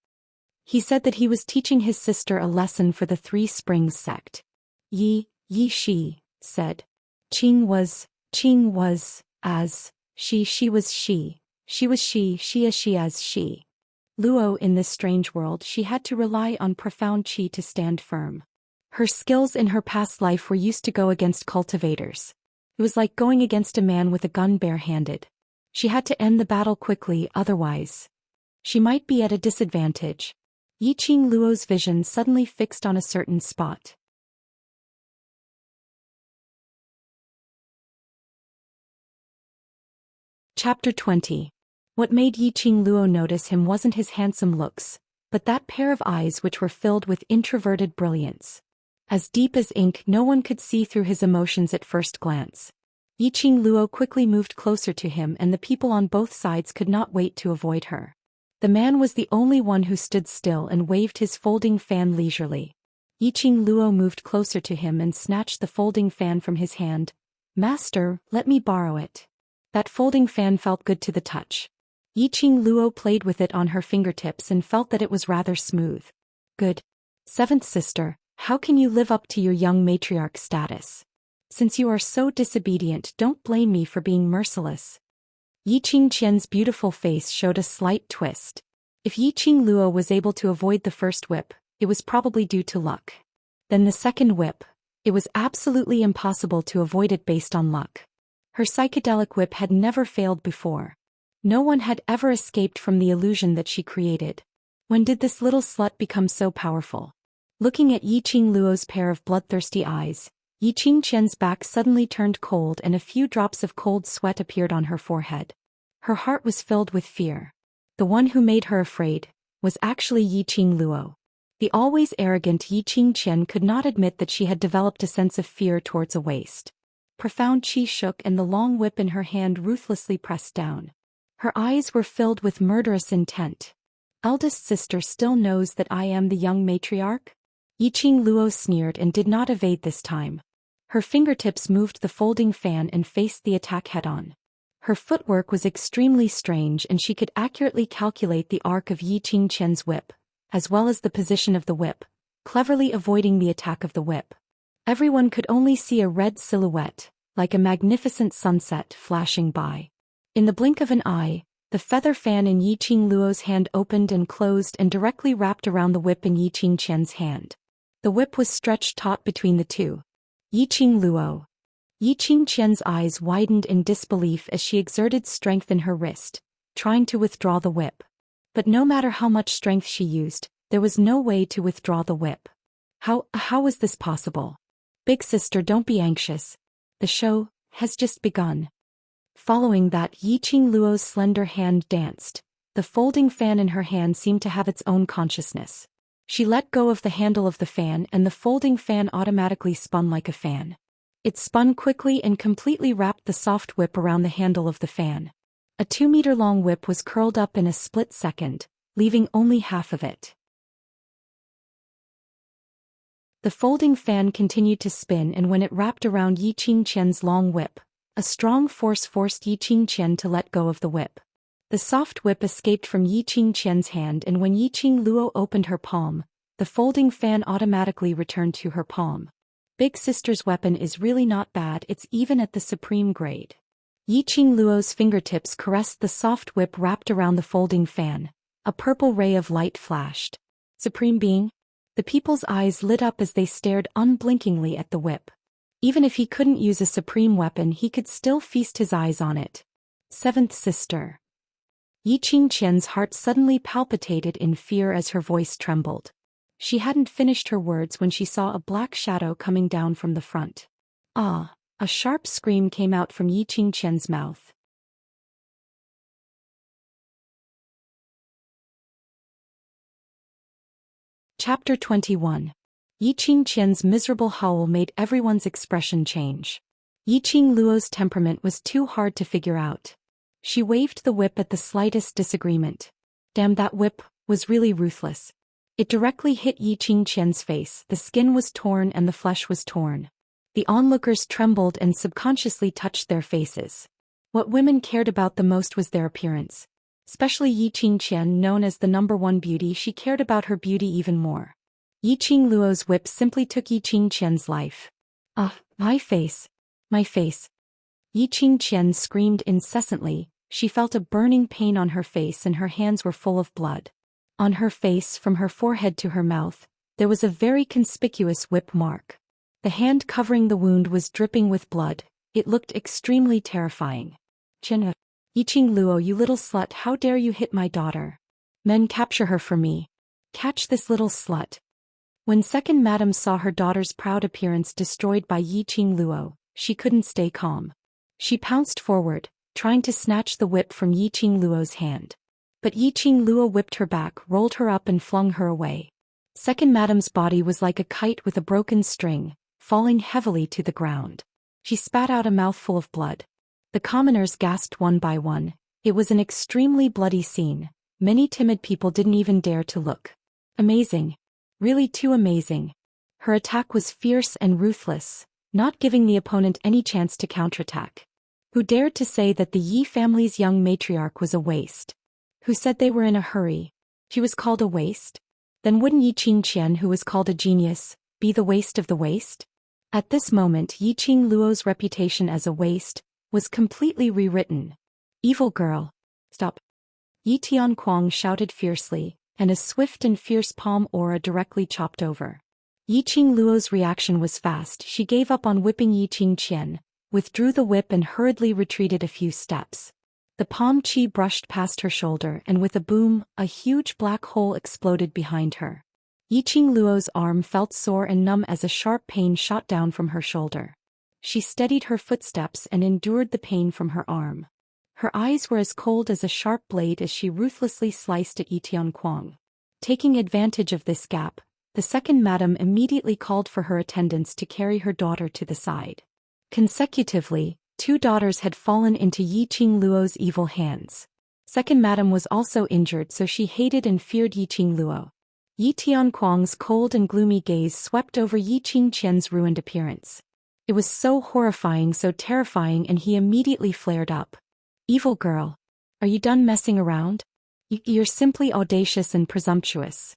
He said that he was teaching his sister a lesson for the Three Springs sect. Yi she, said. Qing was, as, she was she. She was she as she. Luo, in this strange world, she had to rely on profound qi to stand firm. Her skills in her past life were used to go against cultivators. It was like going against a man with a gun barehanded. She had to end the battle quickly, otherwise she might be at a disadvantage. Yiqing Luo's vision suddenly fixed on a certain spot. Chapter 20. What made Yiqing Luo notice him wasn't his handsome looks, but that pair of eyes which were filled with introverted brilliance. As deep as ink, no one could see through his emotions at first glance. Yiqing Luo quickly moved closer to him, and the people on both sides could not wait to avoid her. The man was the only one who stood still and waved his folding fan leisurely. Yiqing Luo moved closer to him and snatched the folding fan from his hand. "Master, let me borrow it." That folding fan felt good to the touch. Yiqing Luo played with it on her fingertips and felt that it was rather smooth. "Good. Seventh sister, how can you live up to your young matriarch status? Since you are so disobedient, don't blame me for being merciless." Yiqing Qian's beautiful face showed a slight twist. If Yiqing Luo was able to avoid the first whip, it was probably due to luck. Then the second whip, it was absolutely impossible to avoid it based on luck. Her psychedelic whip had never failed before. No one had ever escaped from the illusion that she created. When did this little slut become so powerful? Looking at Yiqing Luo's pair of bloodthirsty eyes, Yiqing Qian's back suddenly turned cold and a few drops of cold sweat appeared on her forehead. Her heart was filled with fear. The one who made her afraid was actually Yiqing Luo. The always arrogant Yiqing Qian could not admit that she had developed a sense of fear towards a waist. Profound chi shook and the long whip in her hand ruthlessly pressed down. Her eyes were filled with murderous intent. "Eldest sister still knows that I am the young matriarch?" Yiqing Luo sneered and did not evade this time. Her fingertips moved the folding fan and faced the attack head-on. Her footwork was extremely strange and she could accurately calculate the arc of Yiqing Qian's whip, as well as the position of the whip, cleverly avoiding the attack of the whip. Everyone could only see a red silhouette, like a magnificent sunset, flashing by. In the blink of an eye, the feather fan in Yiqing Luo's hand opened and closed and directly wrapped around the whip in Yiqing Qian's hand. The whip was stretched taut between the two. "Yiqing Luo." Yiqing Qian's eyes widened in disbelief as she exerted strength in her wrist, trying to withdraw the whip. But no matter how much strength she used, there was no way to withdraw the whip. How was this possible? "Big sister, don't be anxious. The show has just begun." Following that, Yiqing Luo's slender hand danced. The folding fan in her hand seemed to have its own consciousness. She let go of the handle of the fan and the folding fan automatically spun like a fan. It spun quickly and completely wrapped the soft whip around the handle of the fan. A 2-meter-long whip was curled up in a split second, leaving only half of it. The folding fan continued to spin, and when it wrapped around Yiqing Qian's long whip, a strong force forced Yiqing Qian to let go of the whip. The soft whip escaped from Yiqing Qian's hand, and when Yiqing Luo opened her palm, the folding fan automatically returned to her palm. "Big sister's weapon is really not bad, it's even at the supreme grade." Yiqing Luo's fingertips caressed the soft whip wrapped around the folding fan. A purple ray of light flashed. "Supreme being?" The people's eyes lit up as they stared unblinkingly at the whip. Even if he couldn't use a supreme weapon, he could still feast his eyes on it. "Seventh sister." Yiqing Qian's heart suddenly palpitated in fear as her voice trembled. She hadn't finished her words when she saw a black shadow coming down from the front. "Ah!" A sharp scream came out from Yiqing Qian's mouth. Chapter 21. Yiqing Qian's miserable howl made everyone's expression change. Yiqing Luo's temperament was too hard to figure out. She waved the whip at the slightest disagreement. Damn, that whip was really ruthless. It directly hit Yiqing Qian's face. The skin was torn and the flesh was torn. The onlookers trembled and subconsciously touched their faces. What women cared about the most was their appearance. Especially Yiqing Qian, known as the #1 beauty, she cared about her beauty even more. Yiqing Luo's whip simply took Yiqing Qian's life. "Ah, my face! My face!" Yiqing Qian screamed incessantly. She felt a burning pain on her face and her hands were full of blood. On her face, from her forehead to her mouth, there was a very conspicuous whip mark. The hand covering the wound was dripping with blood. It looked extremely terrifying. "Qian, Yiqing Luo, you little slut, how dare you hit my daughter? Men, capture her for me." Catch this little slut. When second madam saw her daughter's proud appearance destroyed by Yi Qing Luo, she couldn't stay calm. She pounced forward, trying to snatch the whip from Yi Qing Luo's hand. But Yi Qing Luo whipped her back, rolled her up and flung her away. Second madam's body was like a kite with a broken string, falling heavily to the ground. She spat out a mouthful of blood. The commoners gasped one by one. It was an extremely bloody scene. Many timid people didn't even dare to look. Amazing. Really too amazing. Her attack was fierce and ruthless, not giving the opponent any chance to counterattack. Who dared to say that the Yi family's young matriarch was a waste? Who said they were in a hurry? She was called a waste? Then wouldn't Yi Qingqian, who was called a genius, be the waste of the waste? At this moment Yi Qing Luo's reputation as a waste was completely rewritten. Evil girl. Stop. Yi Tianquang shouted fiercely, and a swift and fierce palm aura directly chopped over. Yi Qing Luo's reaction was fast. She gave up on whipping Yi Qingqian, withdrew the whip and hurriedly retreated a few steps. The palm chi brushed past her shoulder and with a boom, a huge black hole exploded behind her. Yi Qing Luo's arm felt sore and numb as a sharp pain shot down from her shoulder. She steadied her footsteps and endured the pain from her arm. Her eyes were as cold as a sharp blade as she ruthlessly sliced at Yi Tianquang. Taking advantage of this gap, the second madam immediately called for her attendants to carry her daughter to the side. Consecutively, 2 daughters had fallen into Yi Qing Luo's evil hands. Second madam was also injured, so she hated and feared Yi Qing Luo. Yi Tianquang's cold and gloomy gaze swept over Yi Qingqian's ruined appearance. It was so horrifying, so terrifying, and he immediately flared up. Evil girl. Are you done messing around? You're simply audacious and presumptuous.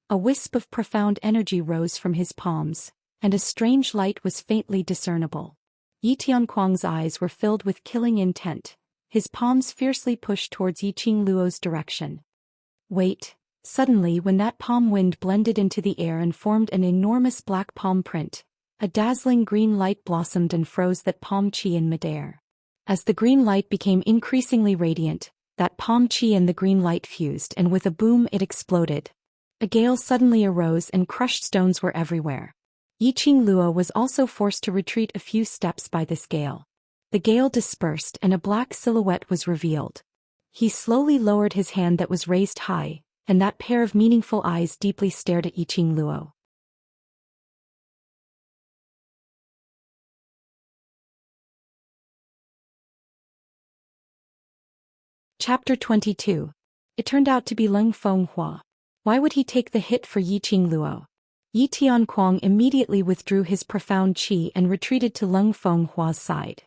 A wisp of profound energy rose from his palms, and a strange light was faintly discernible. Yi Tianquang's eyes were filled with killing intent. His palms fiercely pushed towards Yi Qing Luo's direction. Wait. Suddenly, when that palm wind blended into the air and formed an enormous black palm print, a dazzling green light blossomed and froze that palm chi in midair. As the green light became increasingly radiant, that palm chi and the green light fused, and with a boom it exploded. A gale suddenly arose and crushed stones were everywhere. Yi Qing Luo was also forced to retreat a few steps by this gale. The gale dispersed and a black silhouette was revealed. He slowly lowered his hand that was raised high, and that pair of meaningful eyes deeply stared at Yi Qing Luo. Chapter 22. It turned out to be Leng Fenghua. Why would he take the hit for Yi Qing Luo? Yi Tianquang immediately withdrew his profound qi and retreated to Leng Fenghua's side.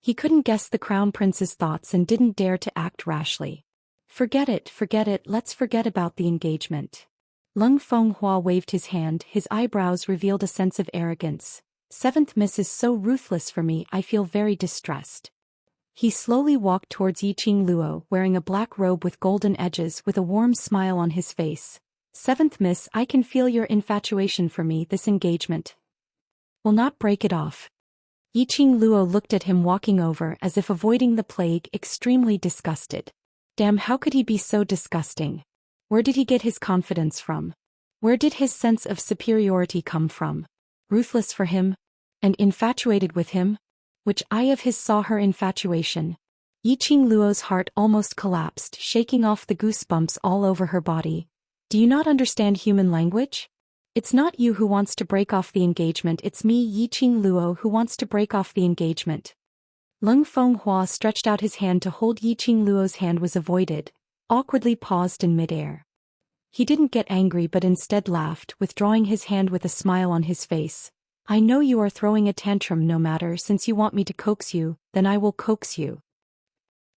He couldn't guess the crown prince's thoughts and didn't dare to act rashly. Forget it, let's forget about the engagement. Leng Fenghua waved his hand, his eyebrows revealed a sense of arrogance. 7th Miss is so ruthless for me, I feel very distressed. He slowly walked towards Yi Qing Luo, wearing a black robe with golden edges with a warm smile on his face. 7th Miss, I can feel your infatuation for me. This engagement will not break it off. Yi Qing Luo looked at him walking over as if avoiding the plague, extremely disgusted. Damn, how could he be so disgusting? Where did he get his confidence from? Where did his sense of superiority come from? Ruthless for him? And infatuated with him? Which eye of his saw her infatuation? Yi Qing Luo's heart almost collapsed, shaking off the goosebumps all over her body. Do you not understand human language? It's not you who wants to break off the engagement, it's me, Yi Qing Luo, who wants to break off the engagement. Leng Fenghua stretched out his hand to hold Yi Qing Luo's hand was avoided, awkwardly paused in midair. He didn't get angry but instead laughed, withdrawing his hand with a smile on his face. I know you are throwing a tantrum, no matter, since you want me to coax you, then I will coax you.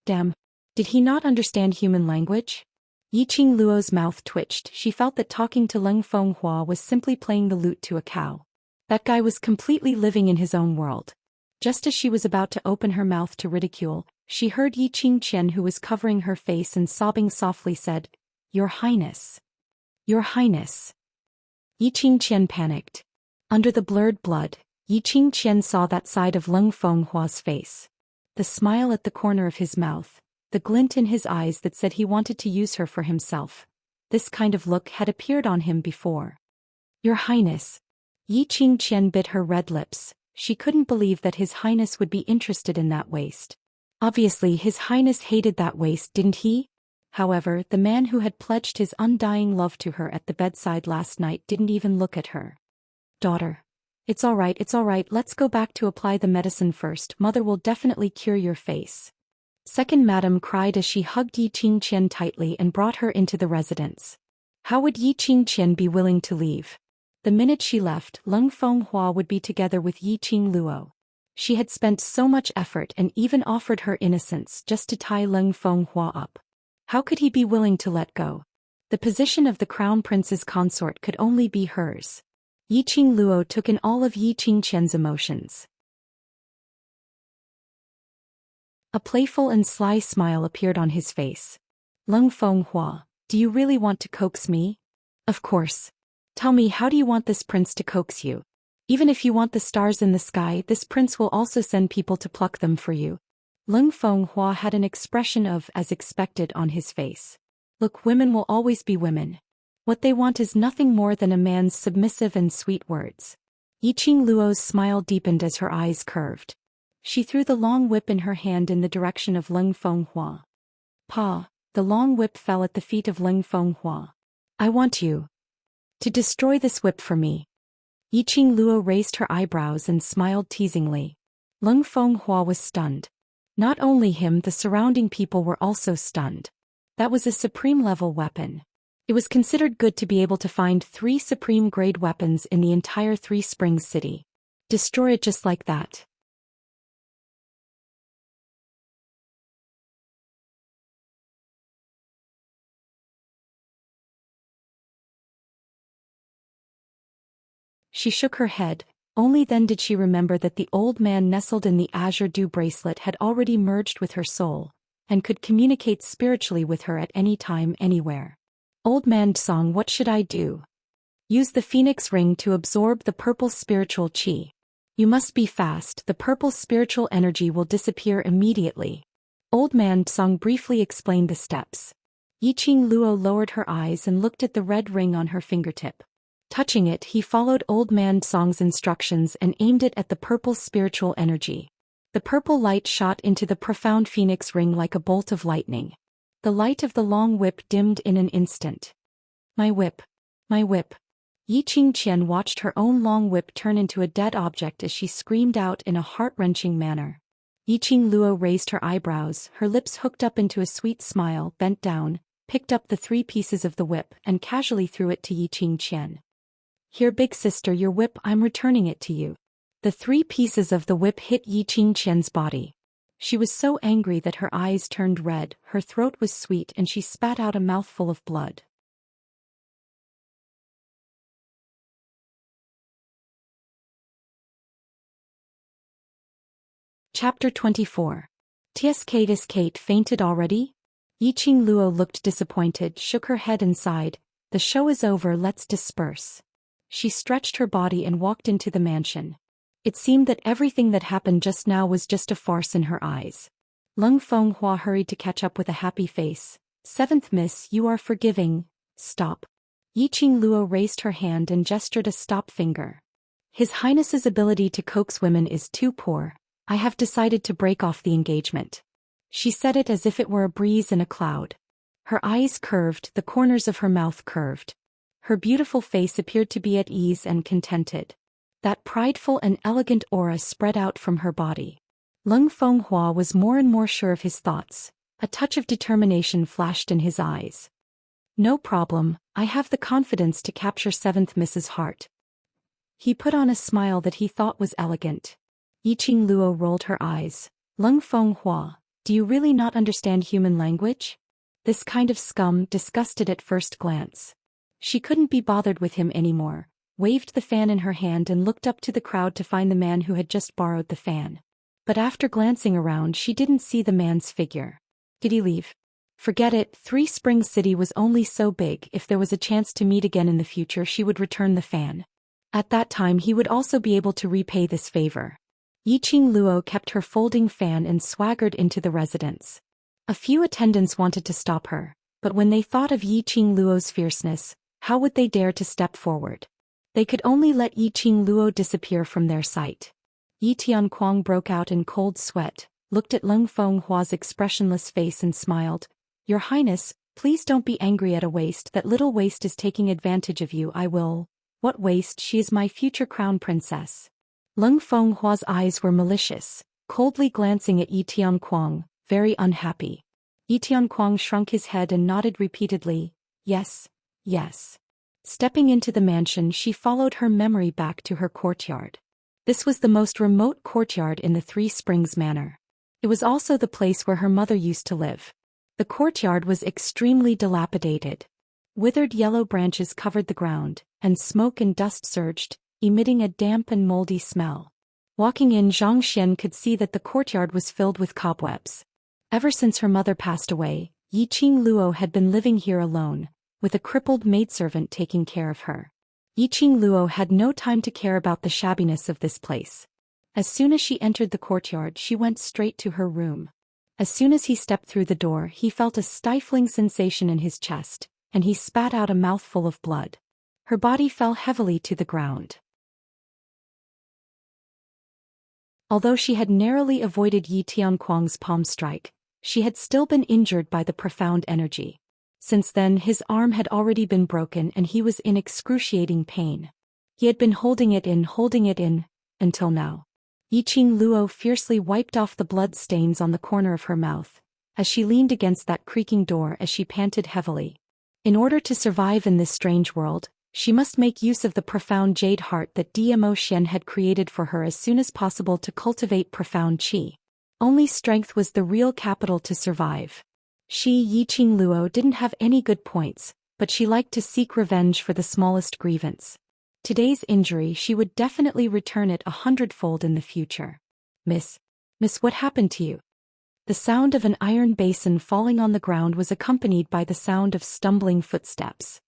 Damn. Did he not understand human language? Yi Qing Luo's mouth twitched. She felt that talking to Leng Fenghua was simply playing the lute to a cow. That guy was completely living in his own world. Just as she was about to open her mouth to ridicule, she heard Yi Qingqian, who was covering her face and sobbing softly, said, Your Highness. Your Highness. Yi Qingqian panicked. Under the blurred blood, Yi Qingqian saw that side of Leng Fenghua's face. The smile at the corner of his mouth, the glint in his eyes that said he wanted to use her for himself. This kind of look had appeared on him before. Your Highness. Yi Qingqian bit her red lips. She couldn't believe that His Highness would be interested in that waist. Obviously His Highness hated that waist, didn't he? However, the man who had pledged his undying love to her at the bedside last night didn't even look at her. Daughter. It's all right, let's go back to apply the medicine first. Mother will definitely cure your face. Second Madam cried as she hugged Yi Qingqian tightly and brought her into the residence. How would Yi Qingqian be willing to leave? The minute she left, Leng Fenghua would be together with Yi Qingluo. She had spent so much effort and even offered her innocence just to tie Leng Fenghua up. How could he be willing to let go? The position of the crown prince's consort could only be hers. Yi Qingluo took in all of Yi Qingqian's emotions. A playful and sly smile appeared on his face. Leng Fenghua, do you really want to coax me? Of course. Tell me, how do you want this prince to coax you? Even if you want the stars in the sky, this prince will also send people to pluck them for you. Leng Fenghua had an expression of as expected on his face. Look, women will always be women. What they want is nothing more than a man's submissive and sweet words. Yi Qingluo's smile deepened as her eyes curved. She threw the long whip in her hand in the direction of Leng Fenghua. Pa, the long whip fell at the feet of Leng Fenghua. I want you to destroy this whip for me. Yi Qingluo raised her eyebrows and smiled teasingly. Leng Fenghua was stunned. Not only him, the surrounding people were also stunned. That was a supreme-level weapon. It was considered good to be able to find 3 supreme-grade weapons in the entire Three Springs city. Destroy it just like that. She shook her head. Only then did she remember that the old man nestled in the azure dew bracelet had already merged with her soul, and could communicate spiritually with her at any time, anywhere. Old man Tsong, what should I do? Use the phoenix ring to absorb the purple spiritual qi. You must be fast, the purple spiritual energy will disappear immediately. Old man Tsong briefly explained the steps. Yi Qingluo lowered her eyes and looked at the red ring on her fingertip. Touching it, he followed Old Man Tsong's instructions and aimed it at the purple spiritual energy. The purple light shot into the profound phoenix ring like a bolt of lightning. The light of the long whip dimmed in an instant. My whip. My whip. Yi Qingqian watched her own long whip turn into a dead object as she screamed out in a heart-wrenching manner. Yi Qingluo raised her eyebrows, her lips hooked up into a sweet smile, bent down, picked up the 3 pieces of the whip and casually threw it to Yi Qingqian. Here, big sister, your whip, I'm returning it to you. The 3 pieces of the whip hit Yi Qingqian's body. She was so angry that her eyes turned red, her throat was sweet and she spat out a mouthful of blood. Chapter 24. Kate fainted already? Yi Qingluo looked disappointed, shook her head and sighed. The show is over, let's disperse. She stretched her body and walked into the mansion. It seemed that everything that happened just now was just a farce in her eyes. Leng Fenghua hurried to catch up with a happy face. 7th Miss, you are forgiving. Stop. Yi Qingluo raised her hand and gestured a stop finger. His Highness's ability to coax women is too poor. I have decided to break off the engagement. She said it as if it were a breeze in a cloud. Her eyes curved, the corners of her mouth curved. Her beautiful face appeared to be at ease and contented. That prideful and elegant aura spread out from her body. Leng Fenghua was more and more sure of his thoughts. A touch of determination flashed in his eyes. No problem, I have the confidence to capture 7th Miss's heart. He put on a smile that he thought was elegant. Yi Qingluo rolled her eyes. Leng Fenghua, do you really not understand human language? This kind of scum disgusted at first glance. She couldn't be bothered with him anymore, waved the fan in her hand and looked up to the crowd to find the man who had just borrowed the fan. But after glancing around, she didn't see the man's figure. Did he leave? Forget it, Three Springs City was only so big. If there was a chance to meet again in the future, she would return the fan. At that time he would also be able to repay this favor. Yi Qingluo kept her folding fan and swaggered into the residence. A few attendants wanted to stop her, but when they thought of Yiqing Luo's fierceness, how would they dare to step forward? They could only let Yiqing Luo disappear from their sight. Yi Tianquang broke out in cold sweat, looked at Leng Fenghua's expressionless face and smiled. Your Highness, please don't be angry at a waste. That little waste is taking advantage of you. I will. What waste? She is my future crown princess. Leng Fenghua's eyes were malicious, coldly glancing at Yi Tianquang, very unhappy. Yi Tianquang shrunk his head and nodded repeatedly. Yes, yes. Stepping into the mansion, she followed her memory back to her courtyard. This was the most remote courtyard in the Three Springs Manor. It was also the place where her mother used to live. The courtyard was extremely dilapidated. Withered yellow branches covered the ground, and smoke and dust surged, emitting a damp and moldy smell. Walking in, Zhou Xian could see that the courtyard was filled with cobwebs. Ever since her mother passed away, Yiqing Luo had been living here alone, with a crippled maidservant taking care of her. Yiqing Luo had no time to care about the shabbiness of this place. As soon as she entered the courtyard, she went straight to her room. As soon as he stepped through the door, he felt a stifling sensation in his chest, and he spat out a mouthful of blood. Her body fell heavily to the ground. Although she had narrowly avoided Yi Tianquang's palm strike, she had still been injured by the profound energy. Since then, his arm had already been broken and he was in excruciating pain. He had been holding it in, until now. Yiqing Luo fiercely wiped off the blood stains on the corner of her mouth, as she leaned against that creaking door as she panted heavily. In order to survive in this strange world, she must make use of the profound jade heart that Zhou Xian had created for her as soon as possible to cultivate profound qi. Only strength was the real capital to survive. She, Yiqing Luo, didn't have any good points, but she liked to seek revenge for the smallest grievance. Today's injury, she would definitely return it 100-fold in the future. Miss, what happened to you? The sound of an iron basin falling on the ground was accompanied by the sound of stumbling footsteps.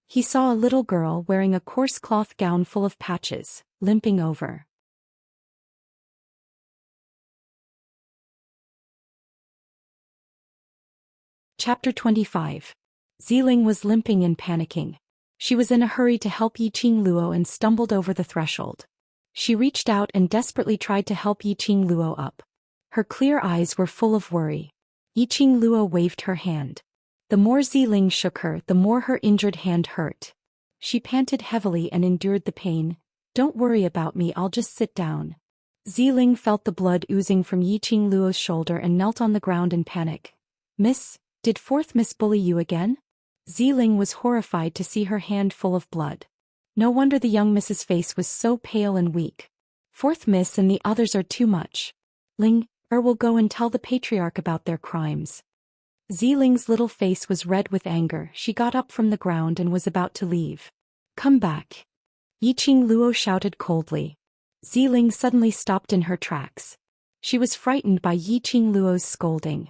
He saw a little girl wearing a coarse cloth gown full of patches, limping over. Chapter 25. Ziling was limping and panicking. She was in a hurry to help Yiqing Luo and stumbled over the threshold. She reached out and desperately tried to help Yiqing Luo up. Her clear eyes were full of worry. Yiqing Luo waved her hand. The more Ziling shook her, the more her injured hand hurt. She panted heavily and endured the pain. Don't worry about me, I'll just sit down. Ziling felt the blood oozing from Yiqing Luo's shoulder and knelt on the ground in panic. Miss, did fourth miss bully you again? Ziling was horrified to see her hand full of blood. No wonder the young Miss's face was so pale and weak. Fourth miss and the others are too much. Ling, will go and tell the patriarch about their crimes. Ziling's little face was red with anger. She got up from the ground and was about to leave. Come back. Yiqing Luo shouted coldly. Ziling suddenly stopped in her tracks. She was frightened by Yiqing Luo's scolding.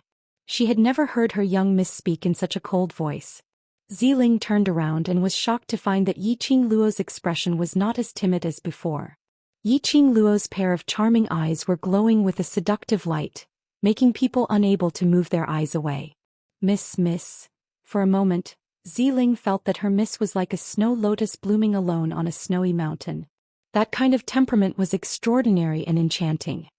She had never heard her young miss speak in such a cold voice. Ziling turned around and was shocked to find that Yiqing Luo's expression was not as timid as before. Yiqing Luo's pair of charming eyes were glowing with a seductive light, making people unable to move their eyes away. Miss. For a moment, Ziling felt that her miss was like a snow lotus blooming alone on a snowy mountain. That kind of temperament was extraordinary and enchanting.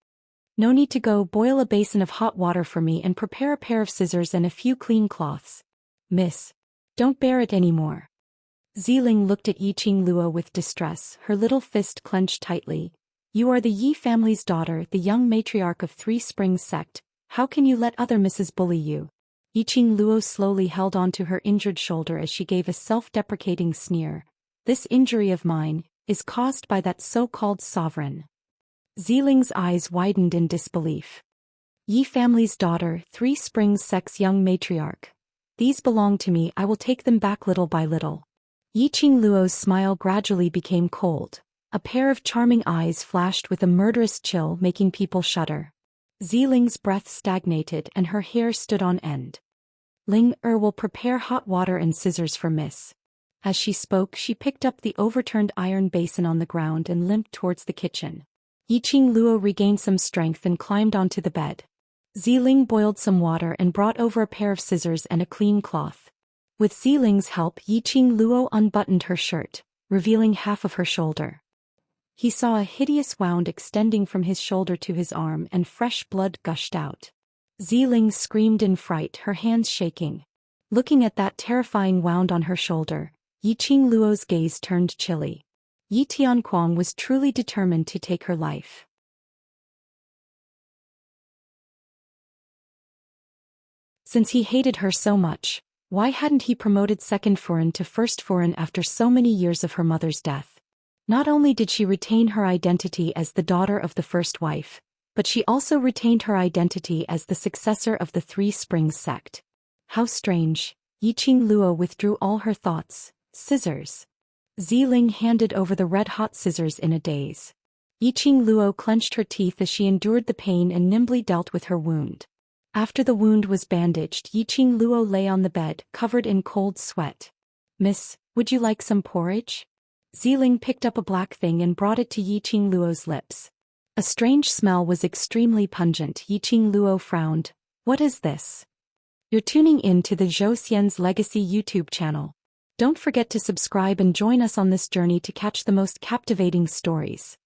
No need to go. Boil a basin of hot water for me and prepare a pair of scissors and a few clean cloths. Miss. Don't bear it anymore. Ziling looked at Yiqing Luo with distress, her little fist clenched tightly. You are the Yi family's daughter, the young matriarch of Three Springs sect. How can you let other misses bully you? Yiqing Luo slowly held onto her injured shoulder as she gave a self-deprecating sneer. This injury of mine is caused by that so-called sovereign. Ziling's eyes widened in disbelief. Yi family's daughter, Three Springs sect's young matriarch. These belong to me, I will take them back little by little. Yiqing Luo's smile gradually became cold. A pair of charming eyes flashed with a murderous chill, making people shudder. Ziling's breath stagnated and her hair stood on end. Ling will prepare hot water and scissors for Miss. As she spoke, she picked up the overturned iron basin on the ground and limped towards the kitchen. Yiqing Luo regained some strength and climbed onto the bed. Ziling boiled some water and brought over a pair of scissors and a clean cloth. With Ziling's help, Yiqing Luo unbuttoned her shirt, revealing half of her shoulder. He saw a hideous wound extending from his shoulder to his arm and fresh blood gushed out. Ziling screamed in fright, her hands shaking. Looking at that terrifying wound on her shoulder, Yiqing Luo's gaze turned chilly. Yi Tianquang was truly determined to take her life. Since he hated her so much, why hadn't he promoted second foreign to first foreign after so many years of her mother's death? Not only did she retain her identity as the daughter of the first wife, but she also retained her identity as the successor of the Three Springs sect. How strange. Yiqing Luo withdrew all her thoughts. Scissors. Ziling handed over the red-hot scissors in a daze. Yiqing Luo clenched her teeth as she endured the pain and nimbly dealt with her wound. After the wound was bandaged, Yiqing Luo lay on the bed, covered in cold sweat. "Miss, would you like some porridge?" Ziling picked up a black thing and brought it to Yiqing Luo's lips. A strange smell was extremely pungent. Yiqing Luo frowned. "What is this?" You're tuning in to the Zhou Xian's Legacy YouTube channel. Don't forget to subscribe and join us on this journey to catch the most captivating stories.